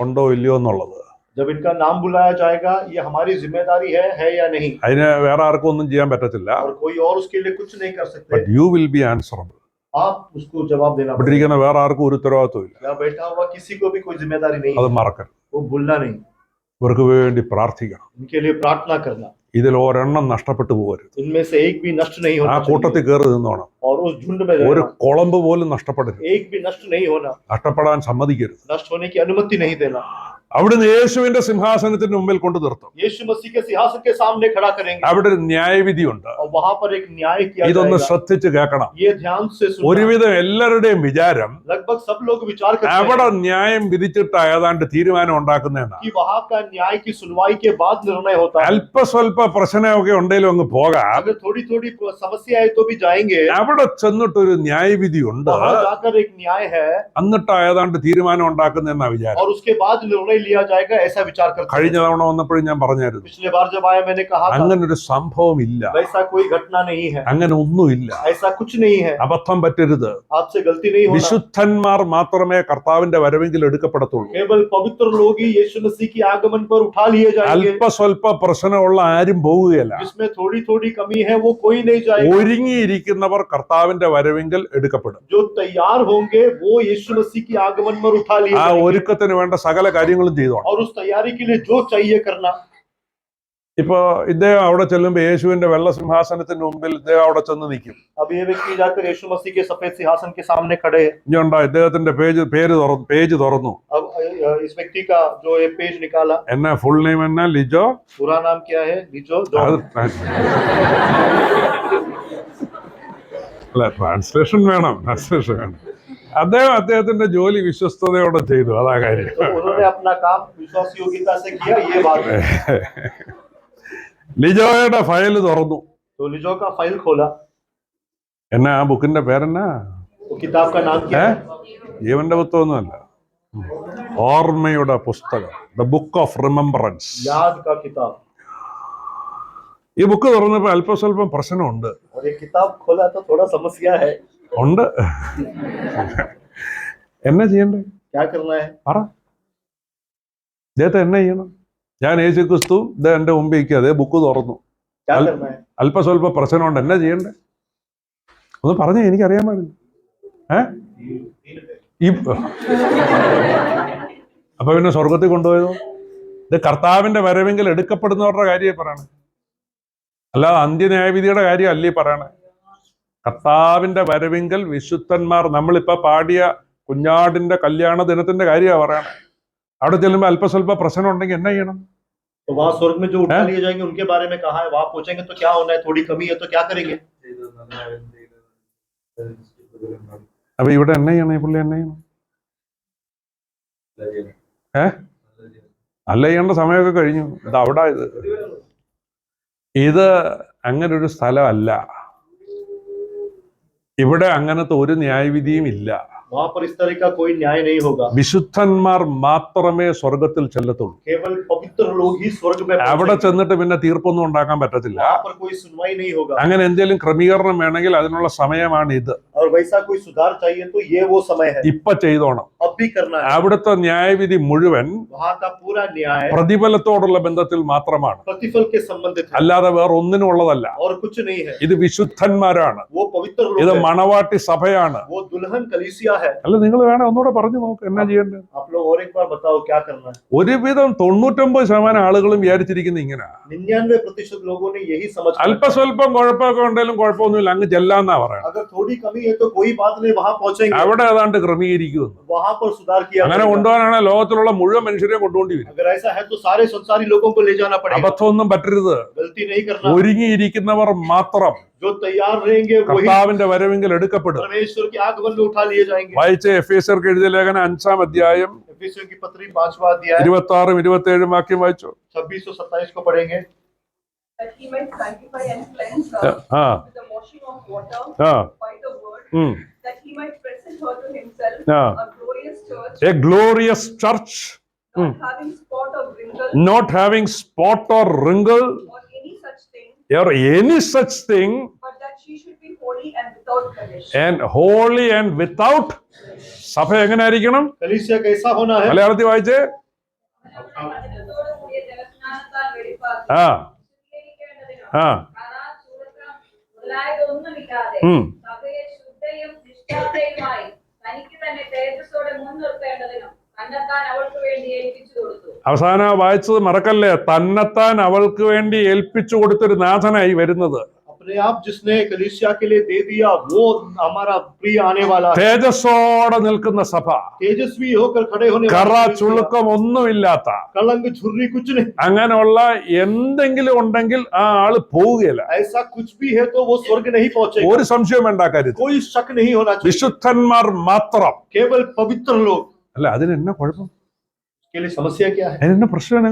ഉണ്ടോ ഇല്ലയോ എന്നുള്ളത്. जब इनका नाम बुलाया जाएगा, ये हमारी जिम्मेदारी है या नहीं। അതിന് വേറെ ആർക്കും ഒന്നും ചെയ്യാൻ പറ്റത്തില്ല. और कोई और उसके लिए कुछ नहीं कर सकते। But you will be answerable. आप उसको जवाब देना ഇവിടെ पड़ेगा। ഇരിക്കുന്ന വേറെ ആർക്കും ഒരു ഉത്തരവാദിത്വം ഇല്ല. यहाँ बैठा हुआ किसी को भी कोई जिम्मेदारी नहीं അത് है, മറക്കരുത്. वो भूलना नहीं। ഇവർക്ക് വേണ്ടി പ്രാർത്ഥിക്കണം. इनके लिए प्रार्थना करना। ഇതിൽ ഒരെണ്ണം നഷ്ടപ്പെട്ടു പോകരുത്. इनमें से एक भी नष्ट नहीं ആ होना കൂട്ടത്തിൽ चाहिए। കയറി നിന്നോണം. और उस झुंड में ഒരു रहना। കുളമ്പ് പോലും നഷ്ടപ്പെടരുത്. एक भी नष्ट नहीं होना, നഷ്ടപ്പെടാൻ സമ്മതിക്കരുത്. नष्ट होने की अनुमति नहीं देना। അവിടുന്ന് യേശുവിന്റെ സിംഹാസനത്തിന് മുമ്പിൽ കൊണ്ടു നിർത്തും. यीशु मसीह के सिंहासन के सामने खड़ा करेंगे। അവിടെ ഒരു ന്യായവിധിയുണ്ട്. और वहां पर एक न्याय किया ഇതൊന്ന് जाएगा। ശ്രദ്ധിച്ച് കേൾക്കണം. ये ध्यान से सुनना। ഒരുവിധം എല്ലാവരുടെയും വിചാരം लगभग सब लोग विचार करते അവിടെ हैं ന്യായം വിധിച്ചിട്ട് ഏതാണ്ട് തീരുമാനം ഉണ്ടാക്കുന്നതെന്നാണ്. कि वहां का न्याय की सुनवाई के बाद निर्णय होता है। അല്പസ്വല്പ പ്രശ്നമൊക്കെ ഉണ്ടെങ്കിലും അങ്ങ് പോകാം. अगर थोड़ी थोड़ी समस्या है तो भी जाएंगे। അവിടെ ചെന്നിട്ടൊരു ന്യായവിധി ഉണ്ട്, वहां जाकर एक न्याय है എന്നിട്ട് ഏതാണ്ട് തീരുമാനം ഉണ്ടാക്കുന്നതെന്നാ വിചാരം. और उसके बाद निर्णय लिया जाएगा, ऐसा विचार करते हैं। കഴിഞ്ഞ തവണ വന്നപ്പോഴും ഞാൻ പറഞ്ഞായിരുന്നു, पिछले बार जब आया मैंने कहा था അങ്ങനൊരു സംഭവം ഇല്ല, वैसा कोई घटना नहीं है, അങ്ങനെ ഒന്നുമില്ല. ऐसा कुछ नहीं है। അബദ്ധം പറ്റരുത്. आपसे गलती नहीं होना। വിശുദ്ധന്മാർ മാത്രമേ കർത്താവിന്റെ വരവെങ്കിൽ എടുക്കപ്പെടത്തുള്ളൂ. केवल पवित्र लोग ही यीशु मसीह की आगमन पर उठा लिए जाएंगे। അല്പസ്വല്പ പ്രശ്നമുള്ള ആരും പോവുകയില്ല. जिसमें थोड़ी थोड़ी कमी है वो कोई नहीं जाएगा। ഒരുങ്ങിയിരിക്കുന്നവർ കർത്താവിന്റെ വരവെങ്കിൽ എടുക്കപ്പെടും. जो तैयार होंगे वो यीशु मसीह की आगमन पर उठा लिए ആ जाएंगे। ഒരുക്കത്തിന് വേണ്ട സകല കാര്യങ്ങളും ചെയ്തോണം. और उस तैयारी के लिए जो चाहिए करना। ഇപ്പൊ ഇദ്ദേഹം അവിടെ ചെല്ലുമ്പോ യേശുവിന്റെ വെള്ള സിംഹാസനത്തിന് മുമ്പിൽ ഇദ്ദേഹം അവിടെ ചെന്ന് നിൽക്കും. अब ये व्यक्ति जाकर यीशु मसीह के सफेद सिंहासन के सामने खड़े हैं। ഇനിയുണ്ടോ ഇദ്ദേഹത്തിന്റെ പേജ് തുറന്നു. अब इस व्यक्ति का जो ये पेज निकाला, എന്നാ ഫുൾ നെയിം എന്നാ ലിജോ. पूरा नाम क्या है? लिजो അത് जॉन। അല്ല, ട്രാൻസ്ലേഷൻ വേണം. അദ്ദേഹത്തിന്റെ ജോലി വിശ്വസ്തയോടെ ചെയ്തു, അതാ കാര്യം. तो उन्होंने अपना काम विश्वास योग्यता से किया, ये बात है। ലിജോയുടെ ഫയൽ തുറന്നു. तो लिजो का फाइल खोला। എന്നാ ആ ബുക്കിന്റെ പേരെന്നാ? वो किताब का नाम क्या है? ജീവന്റെ പുസ്തകമൊന്നുമല്ല, ഓർമ്മയുടെ പുസ്തകം, ദ ബുക്ക് ഓഫ് റിമെമ്പറൻസ്. याद का किताब। ഈ ബുക്ക് തുറന്നപ്പോ അല്പസ്വല്പം പ്രശ്നമുണ്ട്. और ये किताब खोला तो थोड़ा समस्या है। ഉണ്ട്. എന്നാ ചെയ്യണ്ടേ? क्या करना है? പറ. ഇദ്ദേഹത്തെ എന്നാ ചെയ്യണം? ഞാൻ യേശു ക്രിസ്തു എന്റെ മുമ്പിൽ അതേ ബുക്ക് തുറന്നു. क्या करना है? അല്പസ്വല്പ പ്രശ്നമുണ്ട്, എന്നാ ചെയ്യണ്ടേ? ഒന്ന് പറഞ്ഞേ, എനിക്കറിയാൻ പാടില്ല. അപ്പൊ പിന്നെ സ്വർഗത്തിൽ കൊണ്ടുപോയതോ? ഇത് കർത്താവിന്റെ വരവെങ്കിൽ എടുക്കപ്പെടുന്നവരുടെ കാര്യം പറയണേ, അല്ലാതെ അന്ത്യന്യായവിധിയുടെ കാര്യം അല്ലേ പറയണേ. കർത്താവിന്റെ വരവെങ്കിൽ വിശുദ്ധന്മാർ, നമ്മളിപ്പോ പാടിയ കുഞ്ഞാടിന്റെ കല്യാണ ദിനത്തിന്റെ കാര്യമാണ് പറയണേ. അവിടെ ചെല്ലുമ്പോ അല്പസ്വല്പ പ്രശ്നം ഉണ്ടെങ്കിൽ എന്നാ ചെയ്യണം? तो वहाँ स्वर्ग में जो उठा लिए जाएंगे उनके बारे में कहा है, वहां पहुंचेंगे तो क्या होना है? थोड़ी कमी है तो क्या करेंगे? അപ്പൊ ഇവിടെ എന്നാ ചെയ്യണം? ഈ പുള്ളി എന്നാ ചെയ്യണം? അല്ല ചെയ്യേണ്ട സമയമൊക്കെ കഴിഞ്ഞു. ഇത് അവിടെ ഇത് അങ്ങനെ ഒരു സ്ഥലമല്ല. ഇവിടെ അങ്ങനത്തെ ഒരു ന്യായവിധിയും ഇല്ല. वहां पर इस तरह का कोई न्याय नहीं होगा। വിശുദ്ധന്മാർ മാത്രമേ സ്വർഗത്തിൽ ചെല്ലത്തുള്ളൂ. केवल पवित्र लोग ही स्वर्ग में അവിടെ पहुंचेंगे। ചെന്നിട്ട് പിന്നെ തീർപ്പൊന്നും ഉണ്ടാക്കാൻ പറ്റത്തില്ല. वहां पर कोई सुनवाई नहीं होगा। അങ്ങനെ എന്തെങ്കിലും ക്രമീകരണം വേണമെങ്കിൽ അതിനുള്ള സമയമാണ് ഇത്. और वैसा कोई सुधार चाहिए तो ये वो समय है। ഇപ്പൊ ചെയ്തോണം. अब भी करना है। അവിടുത്തെ ന്യായവിധി മുഴുവൻ वहां का पूरा न्याय പ്രതിഫലത്തോടുള്ള ബന്ധത്തിൽ മാത്രമാണ്, प्रतिफल के संबंधित है അല്ലാതെ വേറെ ഒന്നിനും ഉള്ളതല്ല. और कुछ नहीं है। ഇത് വിശുദ്ധന്മാരാണ്, वो पवित्र ഇത് लोग हैं। മണവാട്ടി സഭയാണ്. वो दुल्हन कलीसिया है। അല്ല, നിങ്ങൾ വേണേ ഒന്നുകൂടെ പറഞ്ഞു നോക്ക് എന്നാ ചെയ്യേണ്ടത്. आप लोग और एक बार बताओ क्या करना है। ഒരുവിധം 99% ആളുകളും വിചാരിച്ചിരിക്കുന്നത് ഇങ്ങനെ. 99% लोगों ने यही समझ रखा है। അല്പസ്വല്പം കുഴപ്പമൊക്കെ ഉണ്ടെങ്കിലും കുഴപ്പമൊന്നുമില്ല, അങ്ങ് ചെല്ലാന്നാ പറയുന്നത്. अगर थोड़ी कमी है तो कोई बात नहीं, वहां पहुंचेंगे, അവിടെ ഏതാണ്ട് ക്രമീകരിക്കുമെന്ന്. वहां पर सुधार किया അങ്ങനെ जाएगा। കൊണ്ടുപോകാനാണ് ലോകത്തിലുള്ള മുഴുവൻ മനുഷ്യരെയും കൊണ്ടുപോണ്ടി വരും. अगर ऐसा है तो सारे संसारी लोगों को ले जाना पड़ेगा। അബദ്ധമൊന്നും പറ്റരുത്. गलती नहीं करना। ഒരുങ്ങിയിരിക്കുന്നവർ മാത്രം जो तैयार रहेंगे वही കർത്താവിന്റെ വരവെങ്കിൽ എടുക്കപ്പെടും. परमेश्वर के आगमन में उठा लिए जाएंगे। വായിച്ച എഫേസ്യർക്ക് എഴുതിയ ലേഖനം 5-ാം അധ്യായം एफिसियों की पत्री 5वां अध्याय 26-27 വാക്യം വായിച്ചു. 26 और 27 को पढ़ेंगे। That he might sanctify and cleanse ആ us with the washing of water ആ by the word, ഉം. that he might present her to himself Yeah. a glorious church, A glorious church, not having spot or wrinkle not having spot or wrinkle or any such thing, or any such thing, but that she should be holy and without blemish. and holy and without. സഭ എങ്ങനെ ആയിരിക്കണം? कलीसिया कैसा होना है? മലയാളത്തിൽ വായിച്ചേ. ആ ആ ഉം. അവസാനം വായിച്ചത് മറക്കല്ലേ, തന്നെത്താൻ അവൾക്ക് വേണ്ടി ഏൽപ്പിച്ചു കൊടുത്തൊരു നാഥനായി വരുന്നത്. अपने आप जिसने कलीसिया के लिए दे दिया वो हमारा प्रिय आने वाला है। തേജസ്സോടെ നിൽക്കുന്ന സഭ, तेजस्वी होकर खड़े होने കറ वाला कलीसिया, ചുളുക്കം ഒന്നുമില്ലാത്ത, कलंक झुर्री कुछ नहीं, അങ്ങനെയുള്ള എന്തെങ്കിലും ഉണ്ടെങ്കിൽ ആ ആള് പോവുകയില്ല. ऐसा कुछ भी है तो वो स्वर्ग नहीं पहुंचेगा। ഒരു സംശയം വേണ്ട കാര്യത്തിൽ. कोई शक नहीं होना चाहिए। വിശുദ്ധന്മാർ മാത്രം. केवल पवित्र लोग। അല്ല, അതിന് എന്നാ കുഴപ്പം? के लिए समस्या क्या है? അതിനെന്നെ പ്രശ്നമാണ്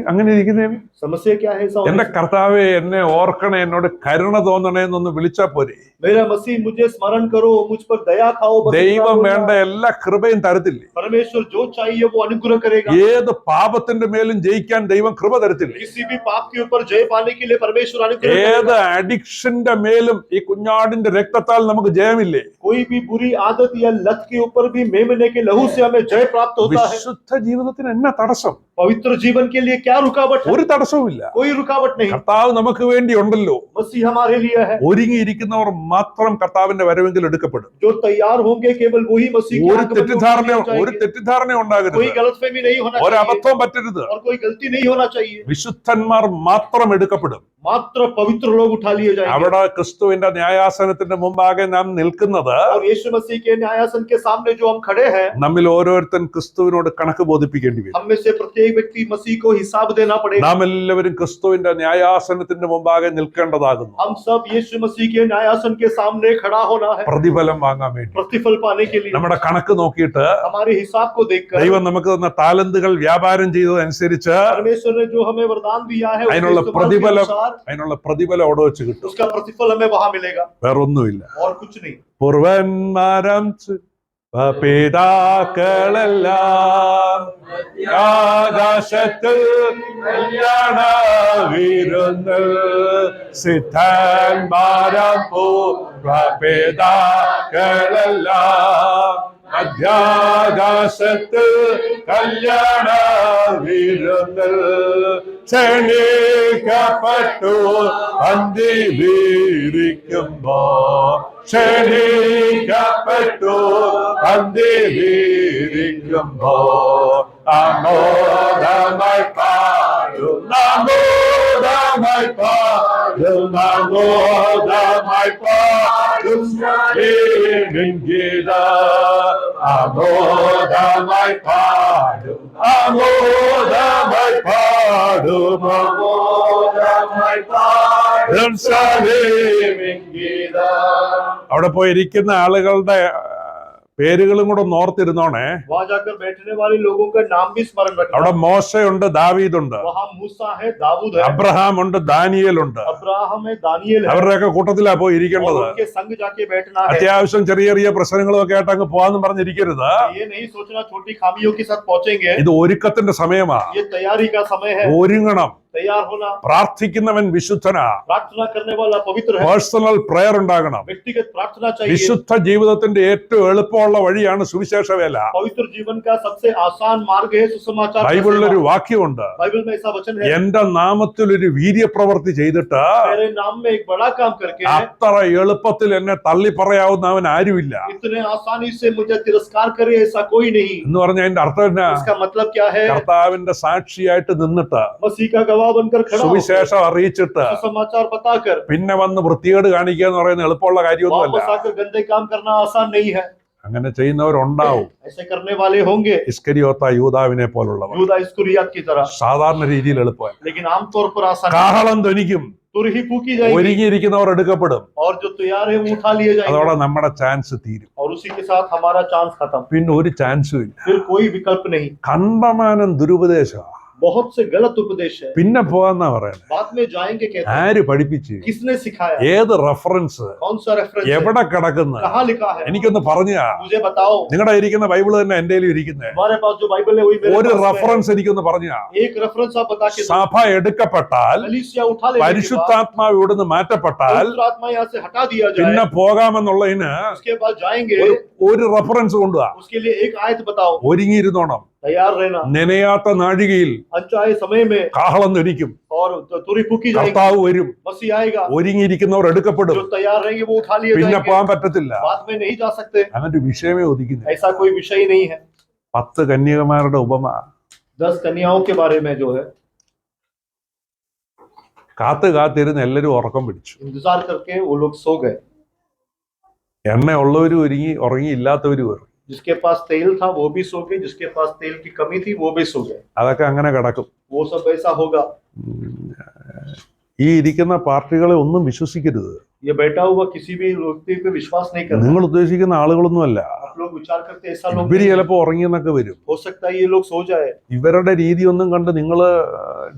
അങ്ങനെ ഇരിക്കുന്നതിന്? समस्या क्या है? ऐसा എന്റെ കർത്താവെ, എന്നെ ഓർക്കണേ, എന്നോട് കരുണ തോന്നണേ എന്നൊന്ന് വിളിച്ചാ പോരെ? मेरा मसीह मुझे स्मरण करो, मुझ पर दया खाओ, बस ദൈവം इतना വേണ്ട बोलना। എല്ലാ കൃപയും തരത്തില്ലേ? परमेश्वर जो चाहिए वो अनुग्रह करेगा। ഏത് പാപത്തിന്റെ മേലും ജയിക്കാൻ ദൈവം കൃപ തരത്തില്ലേ? किसी भी पाप के ऊपर जय पाने के लिए परमेश्वर अनुग्रह ഏത് करेगा। അഡിക്ഷന്റെ മേലും ഈ കുഞ്ഞാടിന്റെ രക്തത്താൽ നമുക്ക് ജയമില്ലേ? कोई भी बुरी आदत या लत के ऊपर भी मेमने के लहू से हमें जय प्राप्त होता है। വിശുദ്ധ ജീവിതത്തിന് എന്നാ തടസ്സം? पवित्र जीवन के लिए क्या रुकावट है? ഒരു തടസ്സവുമില്ല. कोई रुकावट नहीं। കർത്താവ് നമുക്ക് വേണ്ടി ഉണ്ടല്ലോ. मसीह हमारे लिए है। ഒരുങ്ങിയിരിക്കുന്നവർ മാത്രം കർത്താവിന്റെ വരവെങ്കിൽ എടുക്കപ്പെടും. जो तैयार होंगे केवल वही मसीह के ഒരു आगमन में തെറ്റിദ്ധാരണ उठाए जाएंगे। ഒരു തെറ്റിദ്ധാരണ ഉണ്ടാകരുത്. कोई गलतफहमी नहीं होना ഒരു चाहिए അബദ്ധവും പറ്റരുത്. और कोई गलती नहीं होना चाहिए। വിശുദ്ധന്മാർ മാത്രം എടുക്കപ്പെടും. मात्र पवित्र लोग उठा लिए जाएंगे। അവിടെ ക്രിസ്തുവിന്റെ ന്യായാസനത്തിന്റെ മുമ്പാകെ നാം നിൽക്കുന്നത്, और यीशु मसीह के न्यायासन के सामने जो हम खड़े हैं, നമ്മിൽ ഓരോരുത്തൻ ക്രിസ്തുവിനോട് കണക്ക് ബോധിപ്പിക്കേണ്ടി വരും. हम में से प्रत्येक व्यक्ति मसीह को हिसाब देना पड़ेगा। നാം എല്ലാവരും ക്രിസ്തുവിന്റെ ന്യായാസനത്തിന്റെ മുമ്പാകെ നിൽക്കേണ്ടതാകുന്നു. हम सब यीशु मसीह के न्यायासन के सामने खड़ा होना है, പ്രതിഫലം വാങ്ങാൻ വേണ്ടി. प्रतिफल पाने के लिए। നമ്മുടെ കണക്ക് നോക്കിയിട്ട് हमारे हिसाब को देखकर ദൈവം നമുക്ക് തന്ന താലന്തുകൾ വ്യാപാരം ചെയ്തതനുസരിച്ച് परमेश्वर ने जो हमें वरदान दिया है उसके അതിനുള്ള इस्तेमाल के പ്രതിഫലം अनुसार അതിനുള്ള പ്രതിഫലം അവിടെ വെച്ച് കിട്ടും. उसका प्रतिफल हमें वहां मिलेगा വേറൊന്നുമില്ല. और कुछ नहीं। പൂർവന്മാരം പിതാക്കളെല്ലാം ആകാശത്തിൽ കല്യാണ വിരുന്നിൽ സിദ്ധന്മാരം പൂർവപിതാക്കളെല്ലാം മധ്യാകാശത്തിൽ കല്യാണ വിരുന്നിൽ ക്ഷണിക്കപ്പെട്ടു അന്തി വീരിക്കുമ്പോ ക്ഷണിക്കപ്പെട്ടു അന്തി വീരിക്കുമ്പോ ആമോദമായി പാടും ആമോദമായി പാടും ആമോദമായി പാടും ഗീത ആമോദമായി പാടും ആമോദമായി പാടും ആമോദമായി പാടും അവിടെ പോയിരിക്കുന്ന ആളുകളുടെ പേരുകളും കൂടെ ഒന്ന് ഓർത്തിരുന്നോണേ. वहां जाकर बैठने वाले लोगों का नाम भी स्मरण അവിടെ रखना। മോശയുണ്ട്, ദാവീദുണ്ട്, वहां मूसा है, दाऊद है, അബ്രഹാം ഉണ്ട്, ദാനിയേൽ ഉണ്ട്. अब्राहम है, दानियल है, അവരുടെയൊക്കെ കൂട്ടത്തിലാ പോയി और ഇരിക്കേണ്ടത്. उनके संग जाके बैठना है। അത്യാവശ്യം ചെറിയ ചെറിയ പ്രശ്നങ്ങളും ഒക്കെ ആയിട്ട് അങ്ങ് പോവാന്ന് പറഞ്ഞിരിക്കരുത്. ये नहीं सोचना छोटी खामियों के साथ पहुंचेंगे। ഇത് ഒരുക്കത്തിന്റെ സമയമാ. ये तैयारी का समय है, ഒരുങ്ങണം. तैयार होना। പ്രാർത്ഥിക്കുന്നവൻ വിശുദ്ധനാ. प्रार्थना करने वाला पवित्र है, പേഴ്സണൽ പ്രയർ ഉണ്ടാകണം. व्यक्तिगत प्रार्थना चाहिए। വിശുദ്ധ ജീവിതത്തിന്റെ ഏറ്റവും എളുപ്പമുള്ള വഴിയാണ് സുവിശേഷ വേല. पवित्र जीवन का सबसे आसान मार्ग है सुसमाचार का ബൈബിളിലൊരു सेवा। വാക്യമുണ്ട്, बाइबल में ऐसा वचन है, എന്റെ നാമത്തിൽ ഒരു വീര്യപ്രവൃത്തി ചെയ്തിട്ട് मेरे नाम में एक बड़ा काम करके അത്ര എളുപ്പത്തിൽ എന്നെ തള്ളി പറയാവുന്നവൻ ആരുമില്ല इतने आसानी से मुझे तिरस्कार करे ऐसा कोई नहीं। എന്ന് പറഞ്ഞ അതിന്റെ अर्थം എന്നാ? इसका मतलब क्या है? കർത്താവിന്റെ സാക്ഷിയായിട്ട് നിന്നിട്ട് मसीह का गवाह बनकर खड़ा होकर, സുവിശേഷം അറിയിച്ചിട്ട് सुसमाचार बताकर പിന്നെ വന്ന് വൃത്തികേട് കാണിക്കുക എന്ന് പറയുന്നത് എളുപ്പമുള്ള കാര്യമൊന്നുമല്ല. वापस आकर गंदे काम करना आसान नहीं है। അങ്ങനെ ചെയ്യുന്നവരുണ്ടാവും. ऐसे करने वाले होंगे, ഇസ്കരിയോത്ത യൂദാവിനെ പോലുള്ളവർ. यूदा इस्करियोत की तरह, സാധാരണ രീതിയിൽ എളുപ്പമല്ല. लेकिन आमतौर पर आसान नहीं। കാഹളം ധ്വനിക്കും, तुरही ही फूकी जाएगी ഒരുങ്ങിയിരിക്കുന്നവർ എടുക്കപ്പെടും. और जो तैयार है वो उठा लिए അതോടെ जाएंगे, നമ്മുടെ ചാൻസ് തീരും. और उसी के साथ हमारा चांस खत्म। പിന്നെ ഒരു ചാൻസും ഇല്ല. फिर कोई विकल्प नहीं। കണ്ടമാനം ദുരുപദേശം. बहुत से गलत उपदेश है, പിന്നെ പോവാന്നാ പറയുന്നത്. बाद में जाएंगे कहते हैं। ആര് പഠിപ്പിച്ച്? किसने सिखाया? ഏത് റെഫറൻസ്? कौन सा रेफरेंस है? എവിടെ കിടക്കുന്ന? कहाँ लिखा है? എനിക്കൊന്ന് പറഞ്ഞാ. मुझे बताओ। നിങ്ങളുടെ ഇരിക്കുന്ന ബൈബിള് തന്നെ എന്റെ ഇരിക്കുന്നത്. हमारे पास जो बाइबल है वही मेरे ഒരു पास में है। റെഫറൻസ് എനിക്കൊന്ന് പറഞ്ഞാ. एक रेफरेंस आप बता के दो। സഭ എടുക്കപ്പെട്ടാൽ, कलीसिया उठा लेने के बाद, പരിശുദ്ധാത്മാവ് ഇവിടുന്ന് മാറ്റപ്പെട്ടാൽ पवित्र आत्मा यहाँ से हटा दिया പിന്നെ जाए, പോകാമെന്നുള്ളതിന് उसके बाद जाएंगे, ഒരു റെഫറൻസ് കൊണ്ടുവാ. उसके लिए एक आयत बताओ। ഒരുങ്ങിയിരുന്നോണം. तैयार रहना, നനയാത്ത നാഴികയിൽ अनचाहे समय में, കാഹളം ധരിക്കും. और तुरी फूकी जाएगी, കർത്താവ് വരും. मसीह आएगा, ഒരുങ്ങിയിരിക്കുന്നവർ എടുക്കപ്പെടും. जो तैयार रहेंगे वो उठा लिए പിന്നെ जाएंगे, പോകാൻ പറ്റത്തില്ല. बाद में नहीं जा सकते। അങ്ങനൊരു വിഷയമേ ഒതുക്കുന്നത്. ऐसा कोई विषय नहीं है। 10 കന്യകമാരുടെ ഉപമ. 10 कन्याओं के बारे में जो है, കാത്തിരുന്ന് എല്ലാവരും ഉറക്കം പിടിച്ചു. इंतजार करके वो लोग सो गए। എണ്ണ ഉള്ളവരും ഉറങ്ങി, ഇല്ലാത്തവരും ഉറങ്ങി. जिसके पास तेल था वो भी सो गए, जिसके पास तेल की कमी थी वो भी सो गए। അതൊക്കെ അങ്ങനെ കിടക്കും. वो सब ऐसा होगा। ഈ ഇരിക്കുന്ന പാർട്ടികളെ ഒന്നും വിശ്വസിക്കരുത്. ये बैठा हुआ किसी भी व्यक्ति पे विश्वास नहीं करना। നിങ്ങൾ ഉദ്ദേശിക്കുന്ന ആളുകളൊന്നുമല്ല. आप लोग विचार करते ऐसा लोग ഇവര് नहीं है। ചിലപ്പോ ഉറങ്ങിയെന്നൊക്കെ വരും. हो सकता है ये लोग सो जाए, ഇവരുടെ രീതി ഒന്നും കണ്ട് നിങ്ങൾ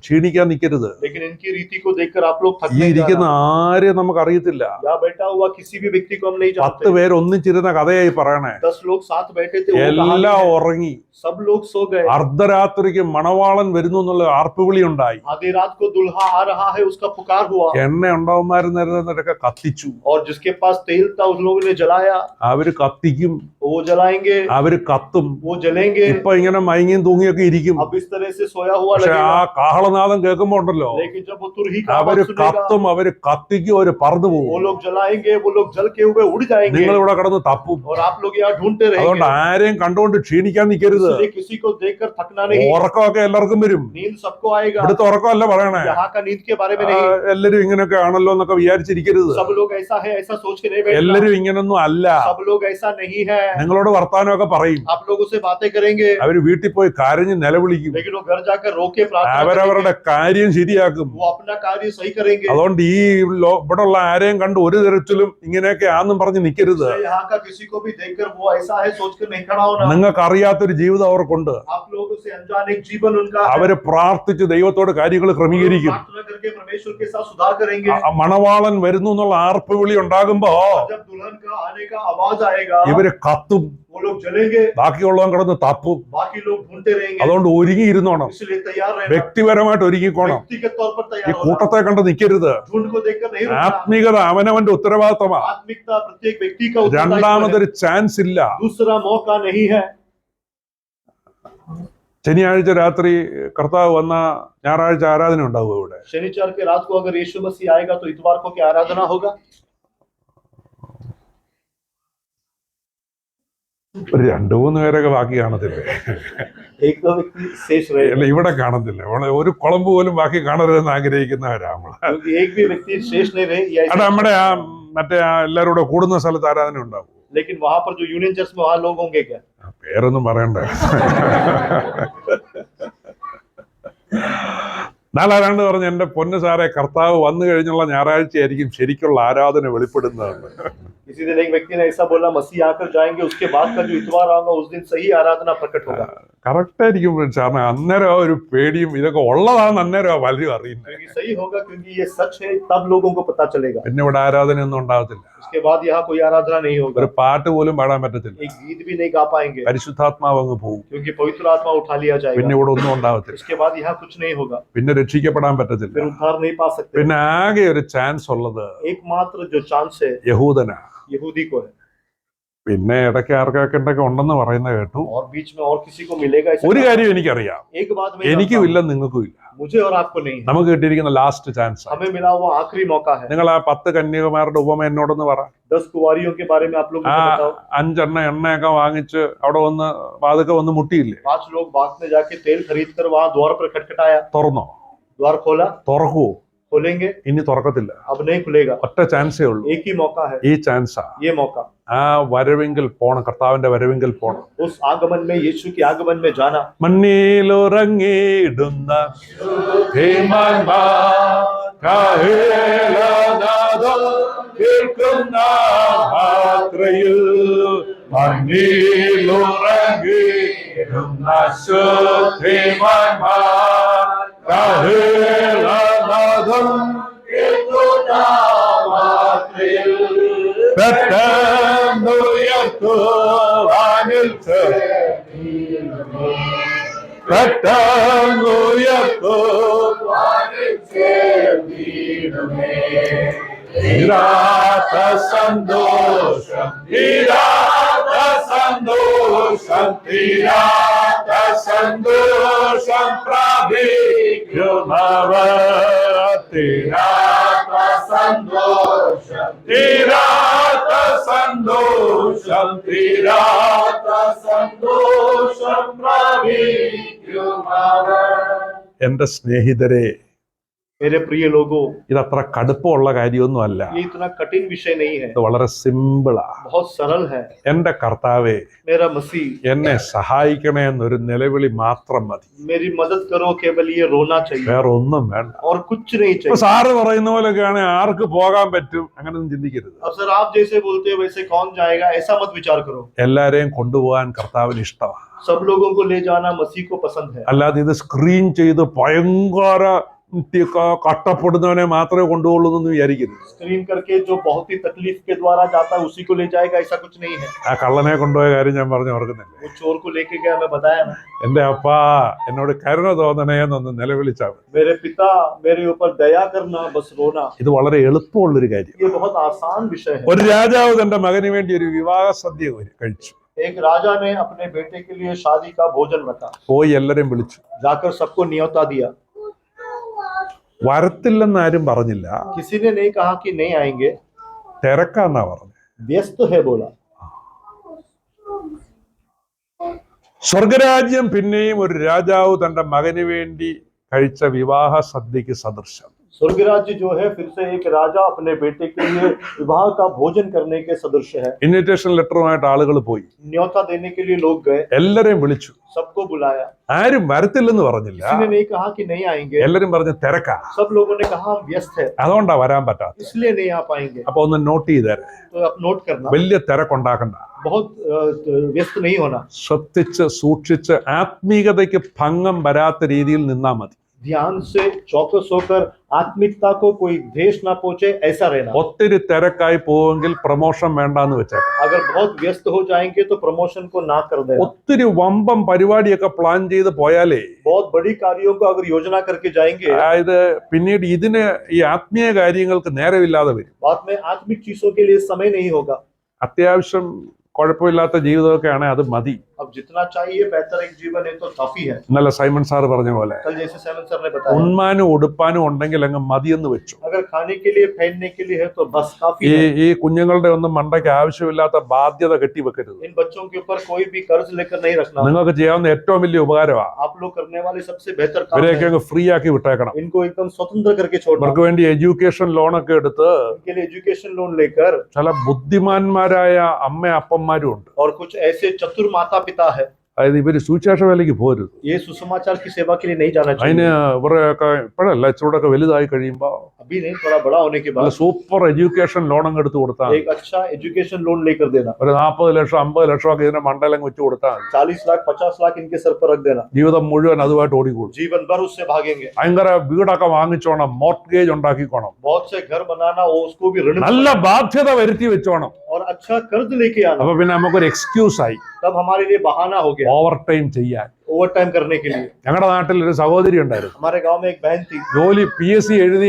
ക്ഷീണിക്കാൻ നിൽക്കരുത്. लेकिन इनकी रीति को देखकर आप लोग थक ഈ नहीं ഇരിക്കുന്ന जाना। ആരെയും നമുക്ക് അറിയത്തില്ല. यहाँ बैठा हुआ किसी भी व्यक्ति को हम नहीं 10 जानते। പേര് ഒന്നിച്ചിരുന്ന കഥയായി പറയണേ. 10 लोग साथ बैठे थे, वो कहानी എല്ലാം है। ഉറങ്ങി. सब लोग सो गए। അർദ്ധരാത്രിക്ക് മണവാളൻ വരുന്നു എന്നുള്ള ആർപ്പുവിളി ഉണ്ടായി. आधी रात को दुल्हा आ रहा है उसका पुकार हुआ, എണ്ണ ഉണ്ടാവുമാരുന്നവരൊക്കെ കത്തിച്ചു. और जिसके पास तेल था उस लोगों ने जलाया। അവര് കത്തിക്കും, वो जलाएंगे, അവര് കത്തും. वो जलेंगे। ഇപ്പൊ ഇങ്ങനെ മയങ്ങിയും തൂങ്ങിയൊക്കെ ഇരിക്കും. अब इस तरह से सोया हुआ പക്ഷെ ആ लगेगा, കാഹളനാദം കേൾക്കുമ്പോ ഉണ്ടല്ലോ, लेकिन जब वो तुरही का അവര് आवाज सुनेगा, കത്തും, അവര് കത്തിക്കും, അവര് പറന്നു वो പോകും. लोग जलाएंगे, वो लोग जल के हुए उड़ जाएंगे, നിങ്ങൾ ഇവിടെ കിടന്ന് തപ്പും. और आप लोग यहाँ ढूंढते അതുകൊണ്ട് रहेंगे। ആരെയും കണ്ടുകൊണ്ട് ക്ഷീണിക്കാൻ നിൽക്കരുത്. इसलिए किसी को देखकर थकना नहीं। ഉറക്കമൊക്കെ എല്ലാവർക്കും വരും. नींद सबको आएगा, ഇവിടുത്തെ ഉറക്കമല്ല പറയണേ. यहाँ का नींद के बारे में नहीं। എല്ലാരും ഇങ്ങനെയൊക്കെ ആണല്ലോ എന്നൊക്കെ വിചാരിച്ചിരിക്കരുത്. सब लोग ऐसा है ऐसा सोच के नहीं बैठना। എല്ലാരും ഇങ്ങനൊന്നും അല്ല. सब लोग ऐसा नहीं है। നിങ്ങളോട് വർത്താനമൊക്കെ പറയും. आप लोगों से बातें करेंगे, അവര് വീട്ടിൽ പോയി കരഞ്ഞ് നിലവിളിക്കും. लेकिन वो घर जाकर रो के प्रार्थना അവരവരുടെ करेंगे, കാര്യം ശരിയാക്കും. वो अपना कार्य सही करेंगे। അതുകൊണ്ട് ഈ ഇവിടെ ഉള്ള ആരെയും കണ്ട് ഒരു തരത്തിലും ഇങ്ങനെയൊക്കെ ആന്നും പറഞ്ഞ് നിൽക്കരുത്. इसलिए यहाँ का किसी को भी देखकर वो ऐसा है सोचकर नहीं खड़ा होना। നിങ്ങൾക്ക് അറിയാത്തൊരു ജീവിതം അവർക്കുണ്ട്. आप लोगों से अनजान एक जीवन उनका है। അവര് പ്രാർത്ഥിച്ച് ദൈവത്തോട് കാര്യങ്ങൾ ക്രമീകരിക്കും. प्रार्थना करके परमेश्वर के साथ सुधार करेंगे। ആ മണവാളൻ വരുന്നു എന്നുള്ള ആർപ്പുവിളി ഉണ്ടാകുമ്പോ जब दुल्हन का आने का आवाज आएगा, ഇവര് കത്തും, वो लोग जलेंगे, ബാക്കിയുള്ളവൻ കിടന്ന് തപ്പും. बाकी लोग ढूंढते रहेंगे। അതുകൊണ്ട് ഒരുങ്ങിയിരുന്നോണം. इसलिए तैयार रहना, വ്യക്തിപരമായിട്ട് ഒരുങ്ങിക്കോണം. व्यक्तिगत तौर पर ഈ तैयार होना, കൂട്ടത്തെ കണ്ട് നിൽക്കരുത്. झुंड को देखकर नहीं रुकना। ആത്മീകത അവനവന്റെ ഉത്തരവാദിത്തമാണ്. आत्मिकता प्रत्येक व्यक्ति का उत्तरदायित्व है। രണ്ടാമതൊരു ചാൻസ് ഇല്ല. दूसरा मौका नहीं है। ശനിയാഴ്ച രാത്രി കർത്താവ് വന്ന ഞായറാഴ്ച ആരാധന ഉണ്ടാവും ഇവിടെ. शनिवार के रात को अगर यीशु मसीह आएगा तो इतवार को क्या आराधना होगा? ഒരു 2-3 പേരൊക്കെ ബാക്കി കാണത്തില്ലേ? एक दो व्यक्ति शेष रहे, അല്ല, ഇവിടെ കാണത്തില്ല. ഒരു കുളമ്പ് പോലും ബാക്കി കാണരുതെന്ന് ആഗ്രഹിക്കുന്നവരാ നമ്മള്. क्योंकि एक भी व्यक्ति शेष नहीं रहे। या അവിടെ നമ്മുടെ മറ്റേ എല്ലാവരും കൂടെ കൂടുന്ന സ്ഥലത്ത് ആരാധന ഉണ്ടാവും. लेकिन वहां पर जो यूनियन चर्च में वहां लोग होंगे क्या? പേരൊന്നും പറയണ്ട. നാലാരാണ്ട് പറഞ്ഞ എന്റെ പൊന്നു സാറെ, കർത്താവ് വന്നു കഴിഞ്ഞുള്ള ഞായറാഴ്ച ആയിരിക്കും ശരിക്കുള്ള ആരാധന വെളിപ്പെടുന്നതെന്ന്. किसी दिन एक व्यक्ति ने ऐसा बोला, मसीह आकर जाएंगे, उसके बाद का जो इतवार आएगा उस दिन सही आराधना प्रकट होगा। കറക്റ്റ് ആയിരിക്കും കാരണം അന്നേരം ഒരു പേടിയും ഇതൊക്കെ ഉള്ളതാണെന്ന് അന്നേരം പലരും അറിയുന്നത്. क्योंकि सही होगा, क्योंकि ये सच है, तब लोगों को पता चलेगा। പിന്നെ ഇവിടെ ആരാധനയൊന്നും ഉണ്ടാകത്തില്ല. उसके बाद यहाँ कोई आराधना नहीं होगा, ഒരു പാട്ട് പോലും പാടാൻ പറ്റത്തില്ല. एक गीत भी नहीं गा पाएंगे, പരിശുദ്ധാത്മാവ് അങ്ങ് പോകും. क्योंकि पवित्र आत्मा उठा लिया പിന്നെ जाएगा। ഇവിടെ ഒന്നും ഉണ്ടാകത്തില്ല. उसके बाद यहाँ कुछ नहीं होगा, പിന്നെ രക്ഷിക്കപ്പെടാൻ പറ്റത്തില്ല. फिर उद्धार नहीं पा सकते। പിന്നെ ആകെ ഒരു ചാൻസ് ഉള്ളത് एकमात्र जो चांस है യഹൂദനാ. यहूदी को है, പിന്നെ ഇടയ്ക്ക് ആർക്കൊക്കെ ഉണ്ടെന്ന് പറയുന്നത് കേട്ടു. और बीच में और किसी को मिलेगा ऐसा ഒരു കാര്യം എനിക്കറിയാം, एक बात मैं എനിക്കും जानता ഇല്ല നിങ്ങൾക്കും ഇല്ല. हूं, मुझे और आपको नहीं है। നമുക്ക് കിട്ടിയിരിക്കുന്ന ലാസ്റ്റ് ചാൻസ്. हमें मिला हुआ आखिरी मौका है। നിങ്ങൾ ആ 10 കന്യകമാരുടെ ഉപമ എന്നോടൊന്ന് പറ. 10 कुंवारियों के बारे में आप लोग ആ मुझे बताओ। 5 എണ്ണയൊക്കെ വാങ്ങിച്ച് അവിടെ വന്ന് വാതൊക്കെ വന്ന് മുട്ടിയില്ലേ? 5 लोग बाग में जाके तेल खरीद कर वहां द्वार पर खटखटाया, തുറന്നോ? द्वार खोला, തുറക്കുവോ? खोलेंगे? ഇനി തുറക്കത്തില്ല. अब नहीं खुलेगा, ഒറ്റ ചാൻസേ ഉള്ളൂ. एक ही मौका है, ഈ ചാൻസാ. ये मौका। ആ വരവെങ്കിൽ പോണം, കർത്താവിന്റെ വരവെങ്കിൽ പോണം. उस आगमन में, यीशु के आगमन में जाना। മണ്ണിലുറങ്ങിയിടുന്ന കേൾക്കുന്ന മാത്രയിൽ മണ്ണിലുറങ്ങിയിടുന്ന തീരാത്ത സന്തോഷം, തീരാത്ത സന്തോഷം, തീരാത്ത സന്തോഷം പ്രാപിക്കുന്നവർ, തീരാത്ത സന്തോഷം, തീരാത്ത സന്തോഷം, തീരാത്ത സന്തോഷം പ്രാപിക്കുന്നവർ. എന്റെ സ്നേഹിതരെ, मेरे प्रिय लोगों, ഇതത്ര കടുപ്പമുള്ള കാര്യമൊന്നുമല്ല. ये इतना कठिन विषय नहीं है, ഇത് വളരെ സിമ്പിളാ. बहुत सरल है। എന്റെ കർത്താവേ, मेरा मसीह, എന്നെ സഹായിക്കണേ എന്നൊരു നിലവിളി മാത്രം മതി. मेरी मदद करो, केवल ये रोना चाहिए, വേറെ ഒന്നും വേണ്ട. और कुछ नहीं ഇപ്പൊ चाहिए। സാറ് പറയുന്ന പോലെയൊക്കെയാണ് ആർക്ക് പോകാൻ പറ്റും അങ്ങനെയൊന്നും ചിന്തിക്കരുത്. अब सर आप जैसे बोलते हो वैसे कौन जाएगा, ऐसा मत विचार करो। എല്ലാരെയും കൊണ്ടുപോകാൻ കർത്താവിന് ഇഷ്ടമാണ്. सब लोगों को ले जाना मसीह को पसंद है। അല്ലാതെ ഇത് സ്ക്രീൻ ചെയ്ത് ഭയങ്കര കഷ്ടപ്പെടുന്നവനെ മാത്രമേ കൊണ്ടുപോകുള്ളൂ എന്ന് വിചാരിക്കരുത്. स्क्रीन करके जो बहुत ही तकलीफ के द्वारा जाता है उसी को ले जाएगा, ऐसा कुछ नहीं है। ആ കള്ളനെ കൊണ്ടുപോയ കാര്യം ഞാൻ പറഞ്ഞു ഓർക്കുന്നില്ലേ? वो चोर को लेके गया, मैं बताया ना। എന്റെ അപ്പാ എന്നോട് കരുണ തോന്നണേ എന്നൊന്ന് നിലവിളിച്ചാൽ മതി. मेरे पिता मेरे ऊपर दया करना, बस रोना। ഇത് വളരെ എളുപ്പമുള്ളൊരു കാര്യം. ये बहुत आसान विषय है। ഒരു രാജാവ് തന്റെ മകന് വേണ്ടി ഒരു വിവാഹ സദ്യ കഴിച്ചു. एक राजा ने अपने बेटे के लिए शादी का भोजन रखा, പോയി എല്ലാരെയും വിളിച്ചു. जाकर सबको न्योता दिया। വരത്തില്ലെന്ന് ആരും പറഞ്ഞില്ല. किसी ने नहीं कहा कि नहीं आएंगे, തിരക്കാന്നാ പറഞ്ഞു. व्यस्त है बोला। സ്വർഗരാജ്യം പിന്നെയും ഒരു രാജാവ് തന്റെ മകന് വേണ്ടി കഴിച്ച വിവാഹ സദ്യക്ക് സദൃശം. स्वर्ग राज्य जो है फिर से एक राजा अपने बेटे के लिए विवाह का भोजन करने के सदृश है। ഇൻവിറ്റേഷൻ ലെറ്ററുമായിട്ട് ആളുകൾ പോയി. न्योता देने के लिए लोग गए, എല്ലാരെയും വിളിച്ചു. सबको बुलाया। ആരും വരത്തില്ലെന്ന് പറഞ്ഞില്ല. किसी ने नहीं कहा कि नहीं आएंगे, എല്ലാരും പറഞ്ഞു തിരക്കാ, सब लोगों ने कहा हम व्यस्त है, അതുകൊണ്ടാ വരാൻ പറ്റാത്ത. इसलिए नहीं आ पाएंगे। അപ്പൊ ഒന്ന് നോട്ട് ചെയ്തേരെ. तो आप नोट करना, വലിയ തിരക്കുണ്ടാക്കണ്ട. बहुत व्यस्त नहीं होना, ശ്രദ്ധിച്ച് സൂക്ഷിച്ച് ആത്മീയതയ്ക്ക് ഭംഗം വരാത്ത രീതിയിൽ നിന്നാ മതി. ध्यान से चौकस होकर आत्मिकता को कोई ठेस ना पहुंचे, ऐसा रहना। ഒത്തിരി തിരക്കായി പോവെങ്കിൽ പ്രൊമോഷൻ വേണ്ടാന്ന് വെച്ചാൽ. अगर बहुत व्यस्त हो जाएंगे तो प्रमोशन को ना कर देना। ഒത്തിരി വമ്പം പരിപാടിയൊക്കെ പ്ലാൻ ചെയ്ത് പോയാലേ, बहुत बड़ी कार्यों को अगर योजना करके जाएंगे, അതായത് പിന്നീട് ഇതിന് ഈ ആത്മീയ കാര്യങ്ങൾക്ക് നേരമില്ലാതെ വരും. बाद में आत्मिक चीजों के लिए समय नहीं होगा। അത്യാവശ്യം കുഴപ്പമില്ലാത്ത ജീവിതമൊക്കെയാണ് അത് മതി. अब जितना चाहिए बेहतर एक जीवन है तो काफी है। ഇന്നലെ സൈമൺ സാറ് പറഞ്ഞ പോലെ कल जैसे सैमन सर ने बताया, ഉണ്മാനും ഉടുപ്പാനും ഉണ്ടെങ്കിൽ അങ്ങ് മതിയെന്ന് വെച്ചു. अगर खाने के लिए पहनने के लिए है तो बस काफी ഈ है। ഈ കുഞ്ഞുങ്ങളുടെ ഒന്നും മണ്ടയ്ക്ക് ആവശ്യമില്ലാത്ത ബാധ്യത കെട്ടിവെക്കരുത്. इन बच्चों के ऊपर कोई भी कर्ज लेकर नहीं रखना। നിങ്ങൾക്ക് ചെയ്യാവുന്ന ഏറ്റവും വലിയ ഉപകാരമാണ് आप लोग करने वाले सबसे बेहतर काम ഇവരെയൊക്കെ है, അങ്ങ് ഫ്രീ ആക്കി വിട്ടേക്കണം. इनको एकदम स्वतंत्र करके छोड़ना। ഇവർക്ക് വേണ്ടി എഡ്യൂക്കേഷൻ ലോണൊക്കെ എടുത്ത് इनके लिए एजुकेशन लोन लेकर, ചില ബുദ്ധിമാന്മാരായ അമ്മ അപ്പന്മാരും ഉണ്ട്. और कुछ ऐसे चतुर माता पिता है, അതായത് ഇവര് സുവിശേഷ വേലയ്ക്ക് പോരുത്. ये सुसमाचार की सेवा के लिए नहीं जाना അതിന് चाहिए। ഇവരെയൊക്കെ ഇപ്പോഴല്ല, ഇച്ചിരൂടെ ഒക്കെ വലുതായി കഴിയുമ്പോ अब अभी नहीं, थोड़ा बड़ा होने के बाद സൂപ്പർ എഡ്യൂക്കേഷൻ ലോൺ അങ്ങ് എടുത്ത് കൊടുത്താൽ एक अच्छा एजुकेशन लोन लेकर देना, ഒരു 40 ലക്ഷം 50 ലക്ഷം ഒക്കെ ഇതിന്റെ മണ്ടലങ്ങ് വെച്ച് കൊടുത്താൽ 40 लाख 50 लाख इनके सर पर रख देना, ജീവിതം മുഴുവൻ അതുമായിട്ട് ഓടിക്കോളും. जीवन भर उससे भागेंगे। ഭയങ്കര വീടൊക്കെ വാങ്ങിച്ചോണം, മോർട്ട്ഗേജ് ഉണ്ടാക്കിക്കോണം, बहुत से घर बनाना, वो उसको भी ऋण നല്ല ബാധ്യത വരുത്തി വെച്ചോണം. और अच्छा कर्ज लेके आना, അപ്പൊ പിന്നെ നമുക്കൊരു എക്സ്ക്യൂസ് ആയി तब हमारे लिए बहाना हो गया ഓവർ ടൈം ചെയ്യാൻ. ओवर टाइम करने के लिए। ഞങ്ങളുടെ നാട്ടിൽ ഒരു സഹോദരി ഉണ്ടായിരുന്നു. हमारे गांव में एक बहन थी, ജോലി PSC എഴുതി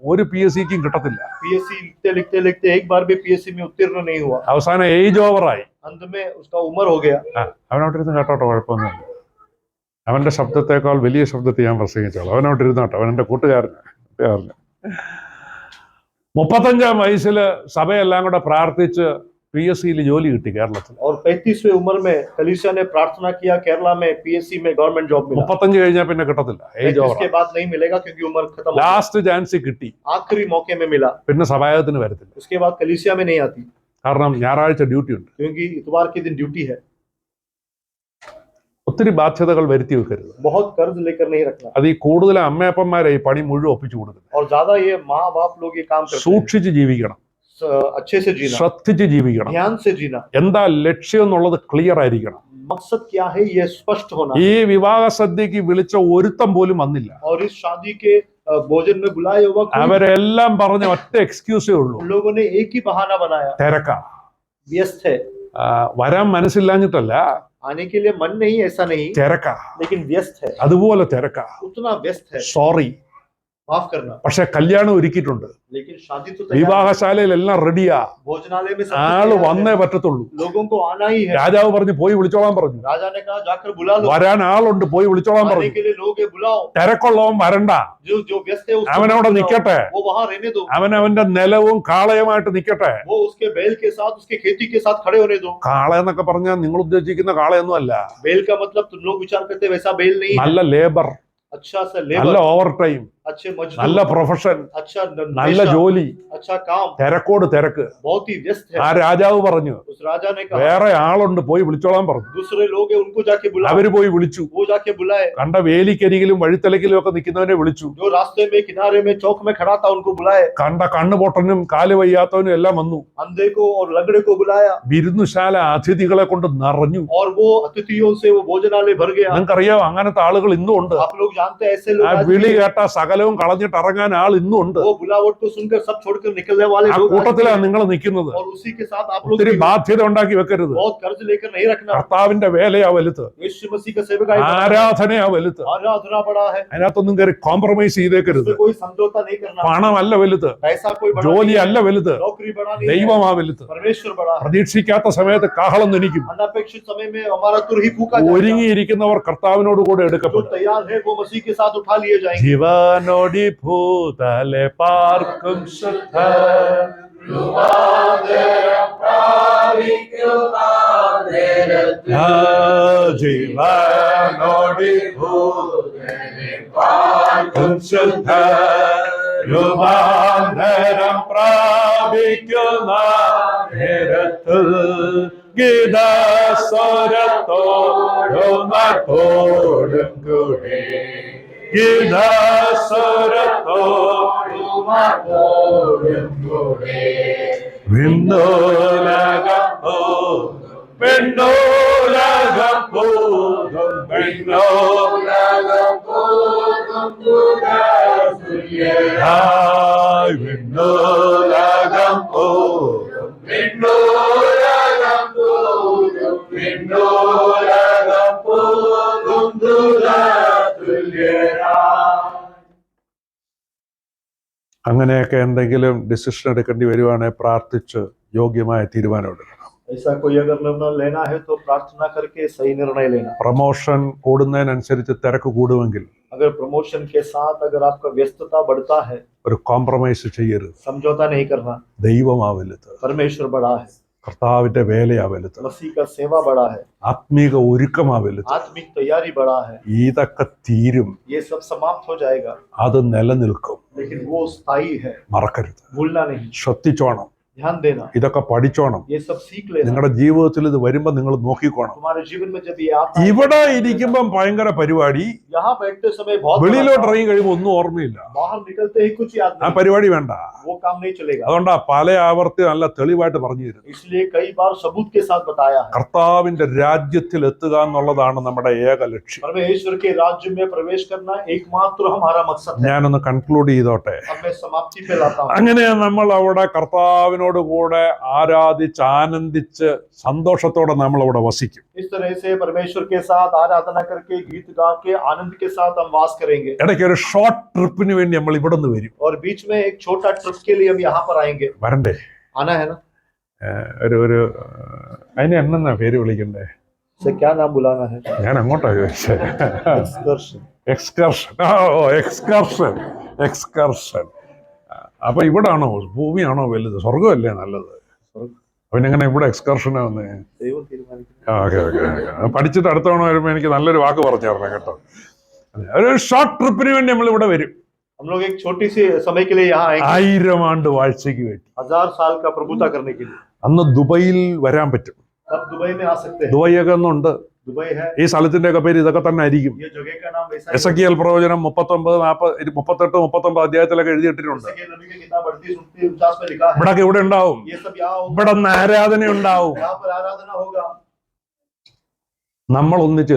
ഒരു PSCക്കും കിട്ടത്തില്ല. पीएससी लिखते एक बार भी पीएससी में उत्तीर्ण नहीं हुआ, അവസാനം ഏജ് ഓവറായി. अंत में उसका उम्र हो गया। അവനോട്ടിരുന്ന് കേട്ടോട്ടോ, കുഴപ്പമൊന്നുമില്ല. അവന്റെ ശബ്ദത്തെക്കാൾ വലിയ ശബ്ദത്തിൽ ഞാൻ പ്രസംഗിച്ചോളൂ. അവനോട്ടിരുന്നോട്ടോ, അവൻ എന്റെ കൂട്ടുകാരന്. 35-ാം വയസ്സിൽ സഭയെല്ലാം കൂടെ പ്രാർത്ഥിച്ച് PSCയിൽ ജോലി കിട്ടി കേരളത്തിൽ. और 35वीं उम्र में कलीसिया ने प्रार्थना किया, केरला में पीएससी में गवर्नमेंट जॉब मिला। 35 കഴിഞ്ഞാൽ പിന്നെ കിട്ടത്തില്ല, ഏജ് ഓവർ. इसके बाद नहीं मिलेगा क्योंकि उम्र खत्म हो गई। ലാസ്റ്റ് ചാൻസ് കിട്ടി, आखिरी मौके में मिला, പിന്നെ സഭായത്തിന് വരത്തില്ല. उसके बाद कलीसिया में नहीं आती കാരണം ഞായറാഴ്ച ഡ്യൂട്ടി ഉണ്ട്. क्योंकि इतवार के दिन ड्यूटी है। ഒത്തിരി ബാധ്യതകൾ വരുത്തി വെക്കരുത്. बहुत कर्ज लेकर नहीं रखना, അത് ഈ കൂടുതൽ അമ്മയപ്പന്മാരെ ഈ പണി മുഴുവൻ ഒപ്പിച്ചു കൊടുക്കുന്നത്. और ज्यादा ये माँ बाप लोग ये काम करते हैं। സൂക്ഷിച്ച് ജീവിക്കണം, अच्छे से जीना, ശ്രദ്ധിച്ച് ജീവിക്കണം. ध्यान से जीना, എന്താ ലക്ഷ്യം എന്നുള്ളത് ക്ലിയർ ആയിരിക്കണം. मकसद क्या है ये स्पष्ट होना। ഈ വിവാഹ സദ്യക്ക് വിളിച്ച ഒരുത്തം പോലും വന്നില്ല. और इस शादी के भोजन में बुलाए हुआ അവരെല്ലാം പറഞ്ഞ ഒറ്റ എക്സ്ക്യൂസേ ഉള്ളൂ, लोगों ने एक ही बहाना बनाया, തിരക്ക. व्यस्त है। വരാൻ മനസ്സില്ലാഞ്ഞിട്ടല്ല, आने के लिए मन नहीं, ऐसा नहीं, തിരക്ക. लेकिन व्यस्त है, അതുപോലെ തിരക്ക. उतना व्यस्त है। സോറി, माफ करना। പക്ഷെ കല്യാണം ഒരുക്കിയിട്ടുണ്ട്, लेकिन शादी तो तैयार है। വിവാഹശാലയിൽ എല്ലാം റെഡിയാ, भोजनालय में सब कुछ ആള് तैयार है। വന്നേ പറ്റത്തുള്ളൂ. लोगों को आना ही है। രാജാവ് പറഞ്ഞു പോയി വിളിച്ചോളാൻ പറഞ്ഞു. राजा ने कहा जाकर बुला लो, വരാൻ ആളുണ്ട്, പോയി വിളിച്ചോളാൻ आने പറഞ്ഞു. के लिए लोग है, बुलाओ। തിരക്കുള്ളവൻ വരണ്ട, जो व्यस्त है उसको അവനവിടെ बुलाओ। നിക്കട്ടെ, वो वहां रहने दो, അവനവന്റെ നിലവും കാളയുമായിട്ട് നിക്കട്ടെ. वो उसके बैल के साथ, उसके खेती के साथ खड़े होने दो। കാള എന്നൊക്കെ പറഞ്ഞാൽ നിങ്ങൾ ഉദ്ദേശിക്കുന്ന കാളയൊന്നും അല്ല. बैल का मतलब तुम लोग विचार करते वैसा बैल नहीं है। നല്ല ലേബർ, अच्छा सा നല്ല लेबर, ഓവർ ടൈം, अच्छे നല്ല मजदूर, പ്രൊഫഷൻ, अच्छा നല്ല पेशा, ജോലി, अच्छा काम, തിരക്കോട് തിരക്ക്. बहुत ही व्यस्त ആ है। രാജാവ് പറഞ്ഞു उस राजा ने कहा വേറെ ആളുണ്ട്, പോയി വിളിച്ചോളാൻ പറഞ്ഞു. दूसरे लोग है, उनको जाके बुलाओ। അവര് പോയി വിളിച്ചു. वो जाके बुलाए। കണ്ട വേലിക്കരികിലും വഴിത്തലക്കിലും ഒക്കെ നിൽക്കുന്നവനെ വിളിച്ചു. जो रास्ते में किनारे में चौक में खड़ा था उनको बुलाए। കണ്ട കണ്ണു പൊട്ടനും കാല് വയ്യാത്തവനും എല്ലാം വന്നു. अंधे को और लंगड़े को बुलाया, വിരുന്നുശാല അതിഥികളെ കൊണ്ട് നിറഞ്ഞു. और वो अतिथियों से वो भोजनालय भर गया। നിങ്ങൾക്കറിയാം അങ്ങനത്തെ ആളുകൾ ഇന്നും ഉണ്ട്. आप लोग जानते हैं ऐसे लोग ആ आज വിളി भी हैं। കേട്ട സകലവും കളഞ്ഞിട്ട് ഇറങ്ങാൻ ആൾ ഇന്നും ഉണ്ട്. वो बुलावट को सुनकर सब छोड़कर निकलने वाले ആ लोग आज भी കൂട്ടത്തിലാണ് हैं। നിങ്ങൾ നിൽക്കുന്നത്. और उसी के साथ आप लोग ഒത്തിരി भी ബാധ്യത ഉണ്ടാക്കി വെക്കരുത്. बहुत कर्ज लेकर नहीं रखना। കർത്താവിന്റെ വേലയാ വലുത്, यीशु मसीह का सेवकाई बड़ा है, ആരാധനയാ വലുത്. आराधना बड़ा है, അതിനകത്തൊന്നും കയറി കോംപ്രമൈസ് ചെയ്തേക്കരുത്. उसमें कोई समझौता नहीं करना। പണമല്ല വലുത്, पैसा कोई बड़ा ജോലി नहीं है, അല്ല വലുത്, नौकरी बड़ा नहीं है, ദൈവമാ വലുത്. परमेश्वर बड़ा है। പ്രതീക്ഷിക്കാത്ത സമയത്ത് കാഹളം ധനിക്കും. अनपेक्षित समय में हमारा तुर ही फूका जाएगा। ഒരുങ്ങിയിരിക്കുന്നവർ കർത്താവിനോട് കൂടെ जो എടുക്കപ്പെടും. तैयार है वो मसीह के साथ उठा लिए जाएंगे। ജീവനോടി ഭൂതലെ പാർക്കും ശുദ്ധ ജീവനോടി ഭൂതലെ പാർക്കും ശുദ്ധ രൂപാന്തരം പ്രാപിക്കുന്ന നേരത്തിൽ ഗീതസ്വരത്തോടും മറ്റോടും കൂടി ഗീതസ്വരത്തോടും മറ്റോടും കൂടി വിണ്ണോലകം പോകും പെണ്ണോലകം പോകും പെണ്ണോലകം പോകും തുല്യരായി വിണ്ണോലകം പോകും വിണ്ണോലകം പോകും വിണ്ണോലകം പോകും തുല്യരായി. അങ്ങനെയൊക്കെ എന്തെങ്കിലും ഡിസിഷൻ എടുക്കേണ്ടി വരുവാണെങ്കിൽ പ്രാർത്ഥിച്ച് യോഗ്യമായ തീരുമാനം എടുക്കണം. ऐसा कोई अगर निर्णय लेना है तो प्रार्थना करके सही निर्णय लेना। പ്രൊമോഷൻ കൂടുന്നതിനനുസരിച്ച് തിരക്ക് കൂടുമെങ്കിൽ अगर प्रमोशन के साथ अगर आपका व्यस्तता बढ़ता है, ഒരു കോംപ്രമൈസ് ചെയ്യരുത്. समझौता नहीं करना। ദൈവമാ വലുത്, परमेश्वर बड़ा है, കർത്താവിന്റെ വേലയാ വലുത്, मसीह का सेवा बड़ा है, ആത്മീക ഒരുക്കമാ വലുത്. आत्मिक तैयारी बड़ा है। ഇതൊക്കെ തീരും, ये सब समाप्त हो जाएगा, അത് നിലനിൽക്കും. लेकिन वो स्थायी है, മറക്കരുത്, भूलना नहीं। ശ്രദ്ധിച്ചോണം. ध्यान देना, ഇതൊക്കെ പഠിച്ചോണം. ये सब सीख लेना। നിങ്ങളുടെ ജീവിതത്തിൽ ഇത് വരുമ്പോ നിങ്ങൾ നോക്കിക്കോണം. तुम्हारे जीवन में जब ये आता है, ഇവിടെ ഇരിക്കുമ്പം ഭയങ്കര പരിപാടി, यहाँ बैठते समय बहुत बड़ा വെളിയിലോട്ട് काम, ഇറങ്ങി കഴിയുമ്പോൾ ഒന്നും ഓർമ്മയില്ല. बाहर निकलते ही कुछ याद ആ नहीं, പരിപാടി വേണ്ട. वो काम नहीं चलेगा। അതുകൊണ്ടാ പല ആവർത്തി നല്ല തെളിവായിട്ട് പറഞ്ഞു തരുന്നത്. इसलिए कई बार सबूत के साथ बताया है, കർത്താവിന്റെ രാജ്യത്തിൽ എത്തുക എന്നുള്ളതാണ് നമ്മുടെ ഏക ലക്ഷ്യം. परमेश्वर के राज्य में प्रवेश करना एकमात्र हमारा मकसद है। ഞാനൊന്ന് കൺക്ലൂഡ് ചെയ്തോട്ടെ. अब मैं समाप्ति पे लाता हूँ। അങ്ങനെ നമ്മൾ അവിടെ കർത്താവിനോട് കൂടെ ആരാധിച്ച് ആനന്ദിച്ച് സന്തോഷത്തോടെ നമ്മൾ അവിടെ വസിക്കും. इस तरह से परमेश्वर के साथ आराधना करके, गीत गा के, आनंद के साथ हम वास करेंगे। ഇടയ്ക്ക് ഒരു ഷോർട്ട് ട്രിപ്പിന് വേണ്ടി നമ്മൾ ഇവിടെ നിന്ന് വരും. और बीच में एक छोटा ट्रिप के लिए हम यहाँ पर आएंगे। വരണ്ടേ? आना है ना? ഒരു അതിന് എന്നാ പേര് വിളിക്കണ്ടേ? से क्या नाम बुलाना है? ഞാൻ അങ്ങോട്ടാ ചോദിച്ചത്. एक्सकर्शन। എക്സ്കർഷൻ. എക്സ്കർഷൻ. എക്സ്കർഷൻ. അപ്പൊ ഇവിടാണോ ഭൂമിയാണോ വലുത്? സ്വർഗമല്ലേ നല്ലത്? പിന്നെ എങ്ങനെ ഇവിടെ എക്സ്കർഷനാ വന്നേ? ദൈവം തീരുമാനിക്കും. Okay okay. പഠിച്ചിട്ട് അടുത്ത തവണ വരുമ്പോ എനിക്ക് നല്ലൊരു വാക്ക് പറഞ്ഞു തരണം കേട്ടോ. ഒരു ഷോർട്ട് ട്രിപ്പിന് വേണ്ടി നമ്മൾ ഇവിടെ വരും. हम लोग एक छोटी सी समय के लिए यहाँ आएंगे, 1000 ആണ്ട് വാഴ്ചയ്ക്ക് വേണ്ടി. 1000 साल का प्रभुता करने के लिए। അന്ന് ദുബൈയിൽ വരാൻ പറ്റും. तब दुबई में आ सकते हैं। ദുബൈയൊക്കെ ഒന്നുണ്ട്. दुबई है, ഈ സ്ഥലത്തിന്റെ ഒക്കെ പേര് ഇതൊക്കെ തന്നെ ആയിരിക്കും. ये जगह का नाम वैसा ही है। എസെക്കിയേൽ പ്രവചനം 39, 40, 38, 39 അധ്യായത്തിലൊക്കെ എഴുതിയിട്ടിട്ടുണ്ട്. एसएकेल नबी की किताब 38, 49 में लिखा है। ഇവിടൊക്കെ ഇവിടെ ഉണ്ടാവും. ये सब यहाँ होगा, ഇവിടെ നിന്ന് ആരാധന ഉണ്ടാവും. यहाँ पर आराधना होगा। നമ്മൾ ഒന്നിച്ച്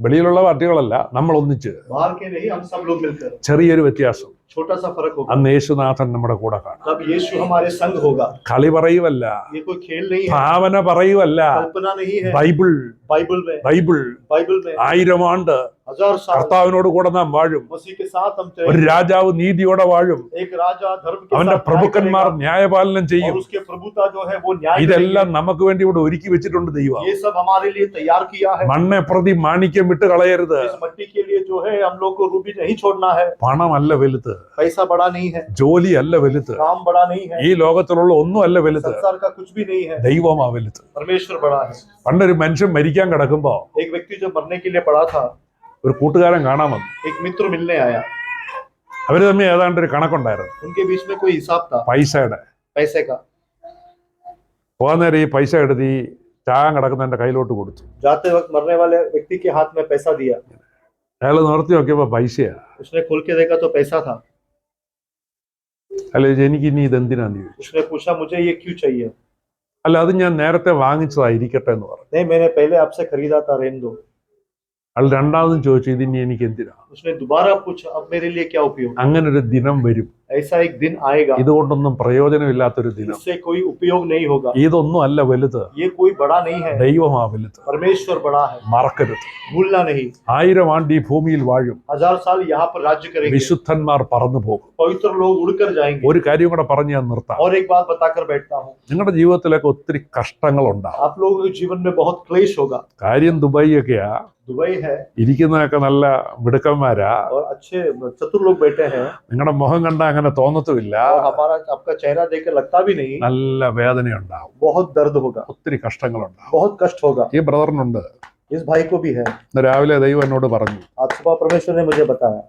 വെളിയിലുള്ള പാർട്ടികളല്ല, നമ്മൾ ഒന്നിച്ച്. बाहर के नहीं, हम सब लोग मिलकर। ചെറിയൊരു വ്യത്യാസം. छोटा सा फर्क होगा। അന്ന് യേശുനാഥൻ നമ്മുടെ കൂടെ കാണും. तब यीशु हमारे संग होगा। കളി പറയുവല്ല, ये कोई खेल नहीं है, ഭാവന പറയുവല്ല, कल्पना नहीं है। ബൈബിൾ बाइबल में, ബൈബിൾ बाइबल में 1000 ആണ്ട് 1000 साल കർത്താവിനോട് കൂടെ നാം വാഴും. मसीह के साथ हम ഒരു चलेंगे। രാജാവ് നീതിയോടെ വാഴും. एक राजा धर्म के അവന്റെ साथ न्याय പ്രഭുക്കന്മാർ करेगा, ന്യായപാലനം और ചെയ്യും. उसके प्रभुता जो है वो न्याय ഇതെല്ലാം നമുക്ക് വേണ്ടി ഇവിടെ ഒരുക്കി വെച്ചിട്ടുണ്ട് ദൈവം. करेगी। ये सब हमारे लिए तैयार किया है। മണ്ണെ പ്രതി മാണിക്യം വിട്ട് കളയരുത്. इस मट्टी के लिए जो है हम लोग को रूबी नहीं छोड़ना है। പണമല്ല വലുത്, पैसा बड़ा नहीं है, ജോലി അല്ല വലുത്, काम बड़ा नहीं है, ഈ ലോകത്തിലുള്ള ഒന്നും അല്ല വലുത്, संसार का कुछ भी नहीं है, ദൈവമാ വലുത്. परमेश्वर बड़ा है। പണ്ടൊരു മനുഷ്യൻ മരിക്കാൻ കിടക്കുമ്പോ एक व्यक्ति जो मरने के लिए पड़ा था, ഒരു കൂട്ടുകാരൻ കാണാൻ വന്നു. एक मित्र मिलने आया। അവര് തമ്മിൽ ഏതാണ്ട് ഒരു കണക്കുണ്ടായിരുന്നു उनके बीच में कोई हिसाब था പൈസയുടെ. पैसे का। പോകാൻ നേരം ഈ പൈസ എടുത്ത് ഈ ചാകാൻ കിടക്കുന്നതിന്റെ കയ്യിലോട്ട് കൊടുത്തു. जाते वक्त मरने वाले व्यक्ति के हाथ में पैसा दिया। അയാൾ നിർത്തി നോക്കിയപ്പോ പൈസയാ. उसने खोल के देखा तो पैसा था। അല്ല എനിക്ക് ഇനി ഇതെന്തിനാന്ന് ചോദിച്ചു. उसने पूछा मुझे ये क्यों चाहिए? അല്ല അത് ഞാൻ നേരത്തെ വാങ്ങിച്ചതായിരിക്കട്ടെ എന്ന് പറഞ്ഞു. नहीं, मैंने पहले आपसे खरीदा था, रहने दो। അയാൾ രണ്ടാമതും ചോദിച്ചു ഇതിനി എനിക്ക് എന്തിനാ. उसने दोबारा पूछा अब मेरे लिए क्या उपयोग? അങ്ങനെ ഒരു ദിനം വരും, ऐसा एक दिन आएगा, ഇതുകൊണ്ടൊന്നും പ്രയോജനമില്ലാത്തൊരു ദിനം. इससे कोई उपयोग नहीं होगा। ഇതൊന്നും അല്ല വലുത്, ये कोई बड़ा नहीं है, ദൈവമാ വലുത്. परमेश्वर बड़ा है, മറക്കരുത്. भूलना नहीं। 1000 ആണ്ട് ഈ ഭൂമിയിൽ വാഴും. 1000 साल यहाँ पर राज्य करेंगे, വിശുദ്ധന്മാർ പറന്നു പോകും. पवित्र लोग उड़कर जाएंगे। ഒരു കാര്യം കൂടെ പറഞ്ഞ് ഞാൻ നിർത്താം. और एक बात बताकर बैठता हूँ, നിങ്ങളുടെ ജീവിതത്തിലൊക്കെ ഒത്തിരി കഷ്ടങ്ങൾ ഉണ്ടാവും. आप लोगों के जीवन में बहुत क्लेश होगा। കാര്യം ദുബായ് ഒക്കെയാ, दुबई है ഇരിക്കുന്നതൊക്കെ നല്ല മിടുക്കന്മാരാ. और अच्छे चतुर लोग बैठे हैं, നിങ്ങളുടെ മുഖം കണ്ട അങ്ങനെ തോന്നത്തുമില്ല. और हमारा आपका चेहरा देखकर लगता भी नहीं। നല്ല വേദനയുണ്ടാവും, बहुत दर्द होगा, ഒത്തിരി കഷ്ടങ്ങളുണ്ടാവും. बहुत कष्ट होगा। ഈ ബ്രദറിനുണ്ട്. इस भाई को भी है। ഇന്ന് രാവിലെ ദൈവം എന്നോട് പറഞ്ഞു, आज सुबह परमेश्वर ने मुझे बताया,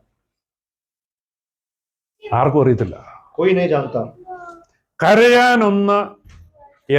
ആർക്കും അറിയത്തില്ല. कोई नहीं जानता। കരയാനൊന്ന്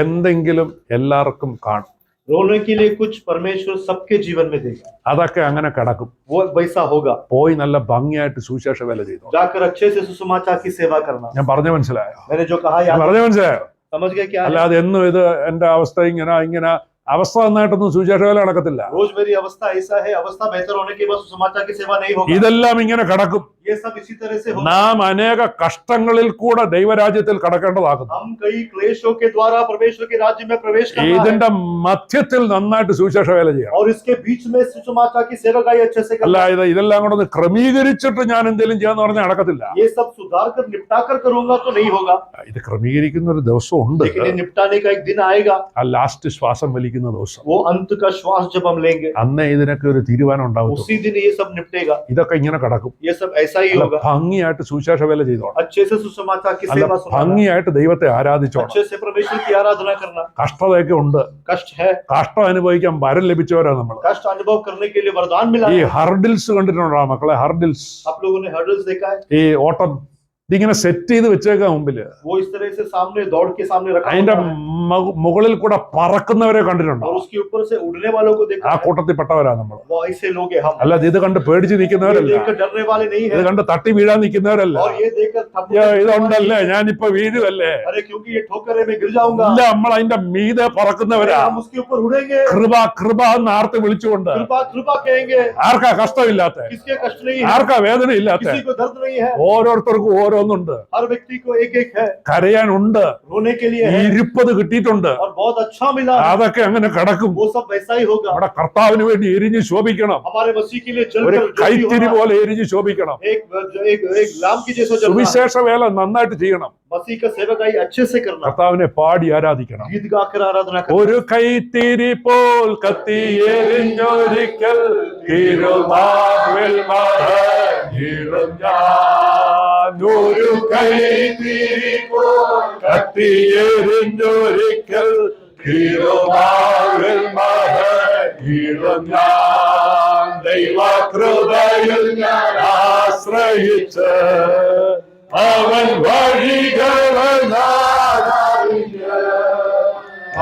എന്തെങ്കിലും എല്ലാവർക്കും കാണും. रोने के लिए कुछ परमेश्वर सबके जीवन में देगा, അതൊക്കെ അങ്ങനെ കിടക്കും. वो वैसा होगा। പോയി നല്ല ഭംഗിയായിട്ട് സുവിശേഷ വേല ചെയ്തു. जाकर अच्छे से सुसमाचार की सेवा करना। ഞാൻ പറഞ്ഞ മനസ്സിലായോ? मैंने जो कहा ഞാൻ याद പറഞ്ഞ മനസ്സിലായോ? समझ गए क्या है? അല്ലാതെ എന്നും ഇത് എന്റെ അവസ്ഥ ഇങ്ങനെ അവസ്ഥ നന്നായിട്ടൊന്നും സുവിശേഷ വേല നടക്കത്തില്ല. रोज मेरी अवस्था ऐसा है, अवस्था बेहतर होने के बाद सुसमाचार की सेवा नहीं होगा। ഇതെല്ലാം ഇങ്ങനെ കിടക്കും. ये सब इसी तरह से होगा। നാം അനേക കഷ്ടങ്ങളിൽ കൂടെ ദൈവരാജ്യത്തിൽ കടക്കേണ്ടതാകുന്നു. हम कई क्लेशों के द्वारा परमेश्वर के राज्य में प्रवेश करना है, ഇതിന്റെ മധ്യത്തിൽ നന്നായിട്ട് സുവിശേഷ വേല ചെയ്യണം. और इसके बीच में सुसमाचार की सेवकाई अच्छे से करना। അല്ലാതെ ഇതെല്ലാം കൂടെ ഒന്ന് ക്രമീകരിച്ചിട്ട് ഞാൻ എന്തെങ്കിലും ചെയ്യാന്ന് പറഞ്ഞാൽ നടക്കത്തില്ല. ये सब सुधार कर निपटा कर करूंगा तो नहीं होगा, ഇത് ക്രമീകരിക്കുന്ന ഒരു ദിവസം ഉണ്ട്. लेकिन ये निपटाने का एक दिन आएगा, ആ ലാസ്റ്റ് ശ്വാസം വലിക്കുന്ന ദിവസം. वो अंत का श्वास जब हम लेंगे അന്നേ ഇതിനൊക്കെ ഒരു തീരുമാനം ഉണ്ടാവും. उसी दिन ये सब निपटेगा। ഇതൊക്കെ ഇങ്ങനെ കിടക്കും. ये सब ऐसा ही അല്ല, होगा। ഭംഗിയായിട്ട് സുവിശേഷ വേല ചെയ്തോണം. अच्छे से सुसमाचार की അല്ല, सेवा सुनाना, ഭംഗിയായിട്ട് ദൈവത്തെ ആരാധിച്ചോണം. अच्छे से परमेश्वर की आराधना करना। കഷ്ടതയൊക്കെ ഉണ്ട്. कष्ट है, കഷ്ടം അനുഭവിക്കാൻ വരം ലഭിച്ചവരാ നമ്മൾ. कष्ट अनुभव करने के लिए वरदान मिला ഈ है। ഹർഡിൽസ് കണ്ടിട്ടുണ്ടോ മക്കളെ? ഹർഡിൽസ്, आप लोगों ने हर्डल्स देखा है? ഈ ഓട്ടം ഇതിങ്ങനെ സെറ്റ് ചെയ്ത് വെച്ചേക്കാം മുമ്പില്. वो इस तरह से सामने दौड़ के सामने रखा അതിന്റെ होता है മുകളിൽ കൂടെ പറക്കുന്നവരെ കണ്ടിട്ടുണ്ടോ? और उसके ऊपर से उड़ने वालों को देखा ആ है। കൂട്ടത്തിൽപ്പെട്ടവരാ നമ്മൾ. वो ऐसे लोग हैं हम। അല്ലാതെ ഇത് കണ്ട് പേടിച്ച് ये നിൽക്കുന്നവരല്ല, देखकर डरने वाले नहीं ഇത് है കണ്ട് തട്ടി വീഴാൻ നിൽക്കുന്നവരല്ല. और ये देखकर ഇതുണ്ടല്ലേ ഞാനിപ്പോ വീഴുവല്ലേ, अरे क्योंकि ये ठोकर है मैं गिर जाऊंगा। ഇല്ല, നമ്മൾ അതിന്റെ മീതെ പറക്കുന്നവരാ. हम उसके ऊपर उड़ेंगे, കൃപ കൃപ എന്ന് ആർത്ത് വിളിച്ചുകൊണ്ട്. कृपा कृपा कहेंगे। ആർക്കാ കഷ്ടമില്ലാത്ത, किसके कष्ट नहीं है, ആർക്കാ വേദന ഇല്ലാത്ത? किसी को दर्द नहीं है। ഓരോരുത്തർക്കും ഓരോന്നുണ്ട്. हर व्यक्ति को एक एक है, കരയാനുണ്ട്, रोने के लिए है ഇരുപ്പത് കിട്ടിയിട്ടുണ്ട്. और बहुत अच्छा मिला है। അതൊക്കെ അങ്ങനെ കിടക്കും. वो सब वैसा ही होगा। നമ്മുടെ കർത്താവിന് വേണ്ടി എരിഞ്ഞ് ശോഭിക്കണം. हमारे मसीह के लिए ഒരു जलकर ज्योति കൈത്തിരി होना। പോലെ എരിഞ്ഞ് ശോഭിക്കണം. एक एक एक लाम की जैसा जलना। സുവിശേഷ വേല നന്നായിട്ട് ചെയ്യണം. मसीह का सेवकाई अच्छे से करना, കർത്താവിനെ പാടി ആരാധിക്കണം. गीत गाकर आराधना करना। ഒരു കൈത്തിരി പോൽ കത്തിയെരിഞ്ഞൊരിക്കൽ തിരുനാവിൽ മറഞ്ഞിടും ഞാൻ. ഒരു കൈത്തിരി പോൽ കത്തിയെരിഞ്ഞൊരിക്കൽ തിരുനാവിൽ മറഞ്ഞിടും ഞാൻ. ദൈവകൃപയിൽ ഞാൻ ആശ്രയിച്ച് അവൻ വഴികളറിഞ്ഞ്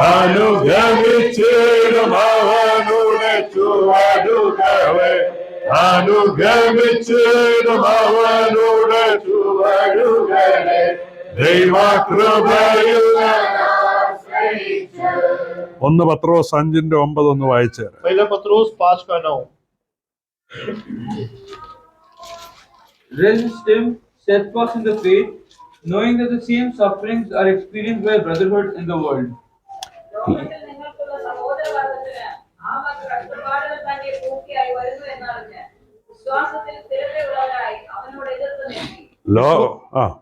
അനുഗമിച്ചിടും അവനുടെ ചുവടുകളെ. അനുഗമിച്ചിടും അവനുടെ ചുവടുകളെ. ദൈവകൃപയിൽ 1 പത്രോസ് 5:9 ഒന്ന് വായിച്ചേ. पहला पत्रोस 5:9। Resist him, steadfast in the faith, knowing that the same sufferings are experienced by brotherhood in the world. ലോകത്തിൽ നിങ്ങൾക്കുള്ള സഹോദരവർഗത്തിന് ആ മറ്റ് കഷ്ടപ്പാടുകൾ തന്നെ പൂർത്തിയായി വരുന്നു എന്നറിഞ്ഞ് വിശ്വാസത്തിൽ സ്ഥിരതയുള്ളവരായി അവനോട് എതിർത്ത് നിൽക്കി.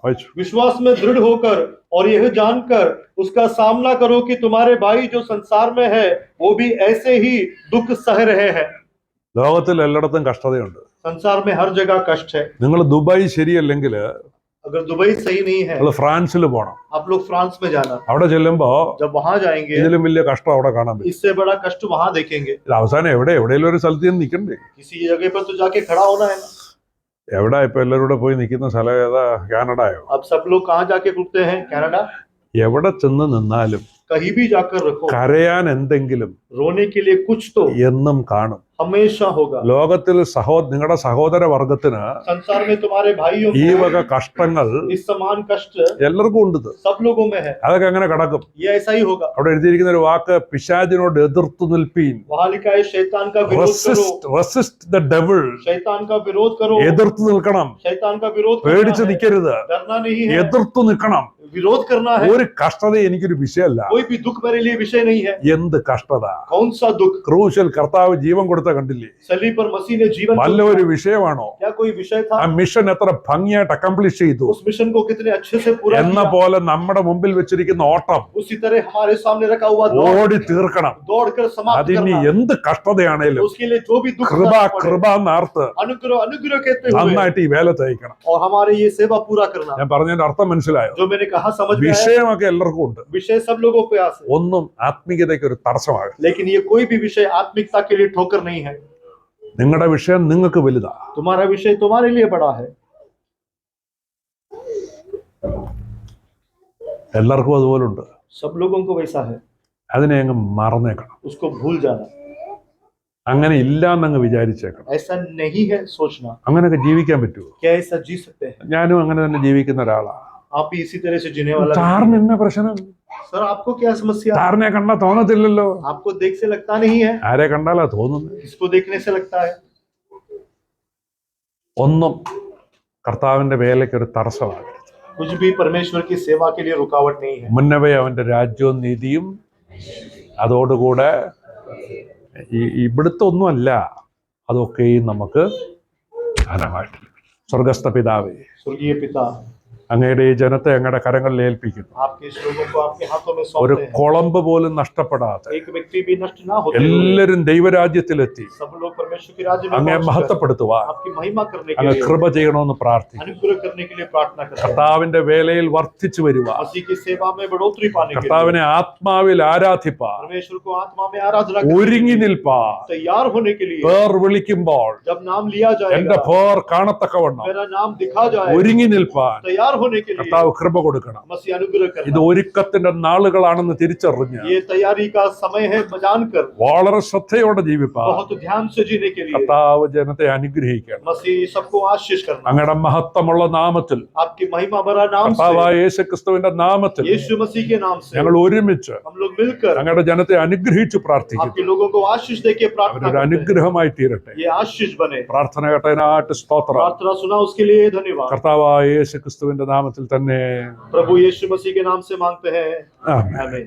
വായിച്ചു. विश्वास में दृढ़ होकर और यह जानकर उसका सामना करो कि तुम्हारे भाई जो संसार में है वो भी ऐसे ही दुख सह रहे हैं। ലോകത്തിൽ എല്ലായിടത്തും കഷ്ടതയുണ്ട്. संसार में हर जगह कष्ट है। നിങ്ങൾ ദുബായ് ശരിയല്ലെങ്കിൽ अगर दुबई सही नहीं है, നിങ്ങൾ ഫ്രാൻസിൽ പോകണം. आप लोग फ्रांस में जाना। അവിടെ ചെല്ലുമ്പോ जब वहां जाएंगे ഇതിലും വലിയ കഷ്ടം അവിടെ കാണാൻ പറ്റും. इससे बड़ा कष्ट वहां देखेंगे। ഇത് അവസാനം എവിടെയെങ്കിലും ഒരു സ്ഥലത്ത് നിന്ന് നിൽക്കണ്ടേ? किसी जगह पर तो जाके खड़ा होना है ना। എവിടെ ഇപ്പൊ എല്ലാവരും കൂടെ പോയി നിൽക്കുന്ന സ്ഥലം ഏതാ? കാനഡയോ? अब सब लोग कहाँ जाके रुकते हैं? कनाडा। എവിടെ ചെന്ന് നിന്നാലും कहीं भी जाकर रखो, കരയാൻ എന്തെങ്കിലും रोने के लिए कुछ तो എന്നും കാണും. हमेशा होगा। ലോകത്തിൽ നിങ്ങളുടെ സഹോദര വർഗത്തിന് संसार में तुम्हारे भाइयों ഈ को വക കഷ്ടങ്ങൾ इस समान कष्ट എല്ലാവർക്കും ഉണ്ട്. सब लोगों में है। അതൊക്കെ അങ്ങനെ കിടക്കും. ये ऐसा ही होगा। അവിടെ എഴുതിയിരിക്കുന്ന ഒരു വാക്ക്, പിശാചിനോട് എതിർത്തു നിൽപ്പീൻ. वहां लिखा है शैतान का विरोध करो। Resist the devil. शैतान का विरोध करो। എതിർത്ത് നിൽക്കണം. शैतान का विरोध പേടിച്ച് करना है। നിൽക്കരുത്. डरना नहीं है, എതിർത്തു നിൽക്കണം. विरोध करना है। ഒരു കഷ്ടത എനിക്കൊരു വിഷയമല്ല. कोई भी दुख मेरे लिए विषय नहीं है। എന്ത് കഷ്ടത! कौन सा दुख? ക്രൂശിൽ കർത്താവ് ജീവൻ കൊടുത്ത കണ്ടില്ലേ? सलीब पर मसीह ने जीवन വല്ല दिया। ഒരു വിഷയമാണോ? क्या कोई विषय था? ആ മിഷൻ എത്ര ഭംഗിയായിട്ട് അക്കംപ്ലിഷ് ചെയ്തു. उस मिशन को कितने अच्छे से पूरा എന്ന किया। പോലെ നമ്മുടെ മുമ്പിൽ വെച്ചിരിക്കുന്ന ഓട്ടം उसी तरह हमारे सामने रखा हुआ ഓടി തീർക്കണം. दौड़कर समाप्त അതിന് करना। എന്ത് കഷ്ടതയാണേലും उसके लिए जो भी दुख കൃപ सहना पड़े, കൃപ എന്നാർത്ത് अनुग्रह अनुग्रह कहते हुए നന്നായിട്ട് ഈ വേല തയ്ക്കണം. और हमारे ये सेवा पूरा करना। ഞാൻ പറഞ്ഞതിന്റെ അർത്ഥം മനസ്സിലായോ? जो मैंने कहा समझ में आया? വിഷയമൊക്കെ എല്ലാവർക്കും ഉണ്ട്. विषय सब लोगों के पास है, ഒന്നും ആത്മീയതയ്ക്ക് ഒരു തടസ്സമാകും. लेकिन ये कोई भी विषय आत्मिकता के लिए ठोकर नहीं है। നിങ്ങളുടെ വിഷയം നിങ്ങൾക്ക് വലുതാ. तुम्हारा विषय तुम्हारे लिए बड़ा है। എല്ലാവർക്കും അതുപോലെ ഉണ്ട്. सब लोगों को वैसा है, അതിനെ അങ്ങ് മറന്നേക്കണം. उसको भूल जाना। അങ്ങനെ ഇല്ലാന്നങ്ങ് വിചാരിച്ചേക്കണം. ऐसा नहीं है सोचना। അങ്ങനെയൊക്കെ ജീവിക്കാൻ പറ്റുമോ? क्या ऐसा जी सकते हैं? ഞാനും അങ്ങനെ തന്നെ ജീവിക്കുന്ന ഒരാളാ. आप भी इसी तरह से जीने वाला സാറിന് എന്നാ പ്രശ്നം? सर आपको क्या समस्या? സാറിനെ കണ്ടാ തോന്നത്തില്ലല്ലോ. आपको देख से लगता नहीं है, ആരെ കണ്ടാലാ തോന്നുന്നത്? किसको देखने से लगता है? ഒന്നും കർത്താവിന്റെ വേലയ്ക്ക് ഒരു തടസ്സമാകരുത്. कुछ भी परमेश्वर की सेवा के लिए रुकावट नहीं है। മുന്നവേ അവന്റെ രാജ്യവും നീതിയും, അതോടുകൂടെ ഇവിടുത്തെ ഒന്നുമല്ല, അതൊക്കെയും നമുക്ക് ധനമായിട്ട്. സ്വർഗസ്ഥ പിതാവേ, स्वर्गीय पिता, അങ്ങയുടെ ഈ ജനത്തെ അങ്ങയുടെ കരങ്ങളിൽ ഏൽപ്പിക്കുന്നു. आपके इस लोगों को आपके हाथों में ഒരു सौंपते हैं। കുളമ്പ് പോലും നഷ്ടപ്പെടാതെ एक व्यक्ति भी नष्ट ना होते हुए എല്ലാവരും ദൈവരാജ്യത്തിലെത്തി सब लोग परमेश्वर के राज्य में അങ്ങയെ पहुंचकर മഹത്വപ്പെടുത്തുവാൻ आपकी महिमा करने के അങ്ങ് लिए, കൃപ ചെയ്യണമെന്ന് പ്രാർത്ഥിക്കുന്നു. अनुग्रह करने के लिए प्रार्थना करते हैं। കർത്താവിന്റെ വേലയിൽ വർദ്ധിച്ചു വരുവാൻ, मसीह की सेवा में बढ़ोतरी पाने के लिए, കർത്താവിനെ ആത്മാവിൽ ആരാധിപ്പാൻ, परमेश्वर को आत्मा में आराधना करने के ഒരുങ്ങി लिए, നിൽപ്പാൻ, तैयार होने के लिए, പേർ വിളിക്കുമ്പോൾ जब नाम लिया എന്റെ जाएगा, പേർ കാണത്തക്കവണ്ണം मेरा नाम दिखा जाएगा, ഒരുങ്ങി നിൽപ്പാൻ तैयार होने के लिए കർത്താവ് കൃപ കൊടുക്കണം. मसीह अनुग्रह ഇത് करना। ഒരുക്കത്തിന്റെ നാളുകളാണെന്ന് തിരിച്ചറിഞ്ഞ് ये तैयारी का समय है जानकर വളരെ ശ്രദ്ധയോടെ ജീവിപ്പാൻ बहुत ध्यान से जीने के लिए കർത്താവ് ജനത്തെ അനുഗ്രഹിക്കണം. मसीह सबको आशीष करना। അങ്ങയുടെ മഹത്വമുള്ള നാമത്തിൽ, आपकी महिमा भरा नाम കർത്താവായ से, യേശുക്രിസ്തുവിന്റെ നാമത്തിൽ यीशु मसीह के नाम से ഞങ്ങൾ ഒരുമിച്ച് हम लोग मिलकर അങ്ങയുടെ ജനത്തെ അനുഗ്രഹിച്ചു പ്രാർത്ഥിക്കുന്നു. आपके लोगों को आशीष देके प्रार्थना അവരൊരു करते हैं। അനുഗ്രഹമായി തീരട്ടെ. ये आशीष बने। പ്രാർത്ഥന കേട്ടതിനായിട്ട് സ്തോത്രം. प्रार्थना सुना उसके लिए धन्यवाद। കർത്താവായ യേശുക്രിസ്തുവിന്റെ നാമത്തിൽ തന്നെ प्रभु यीशु मसीह के नाम से मांगते हैं, ആമേൻ. आमीन।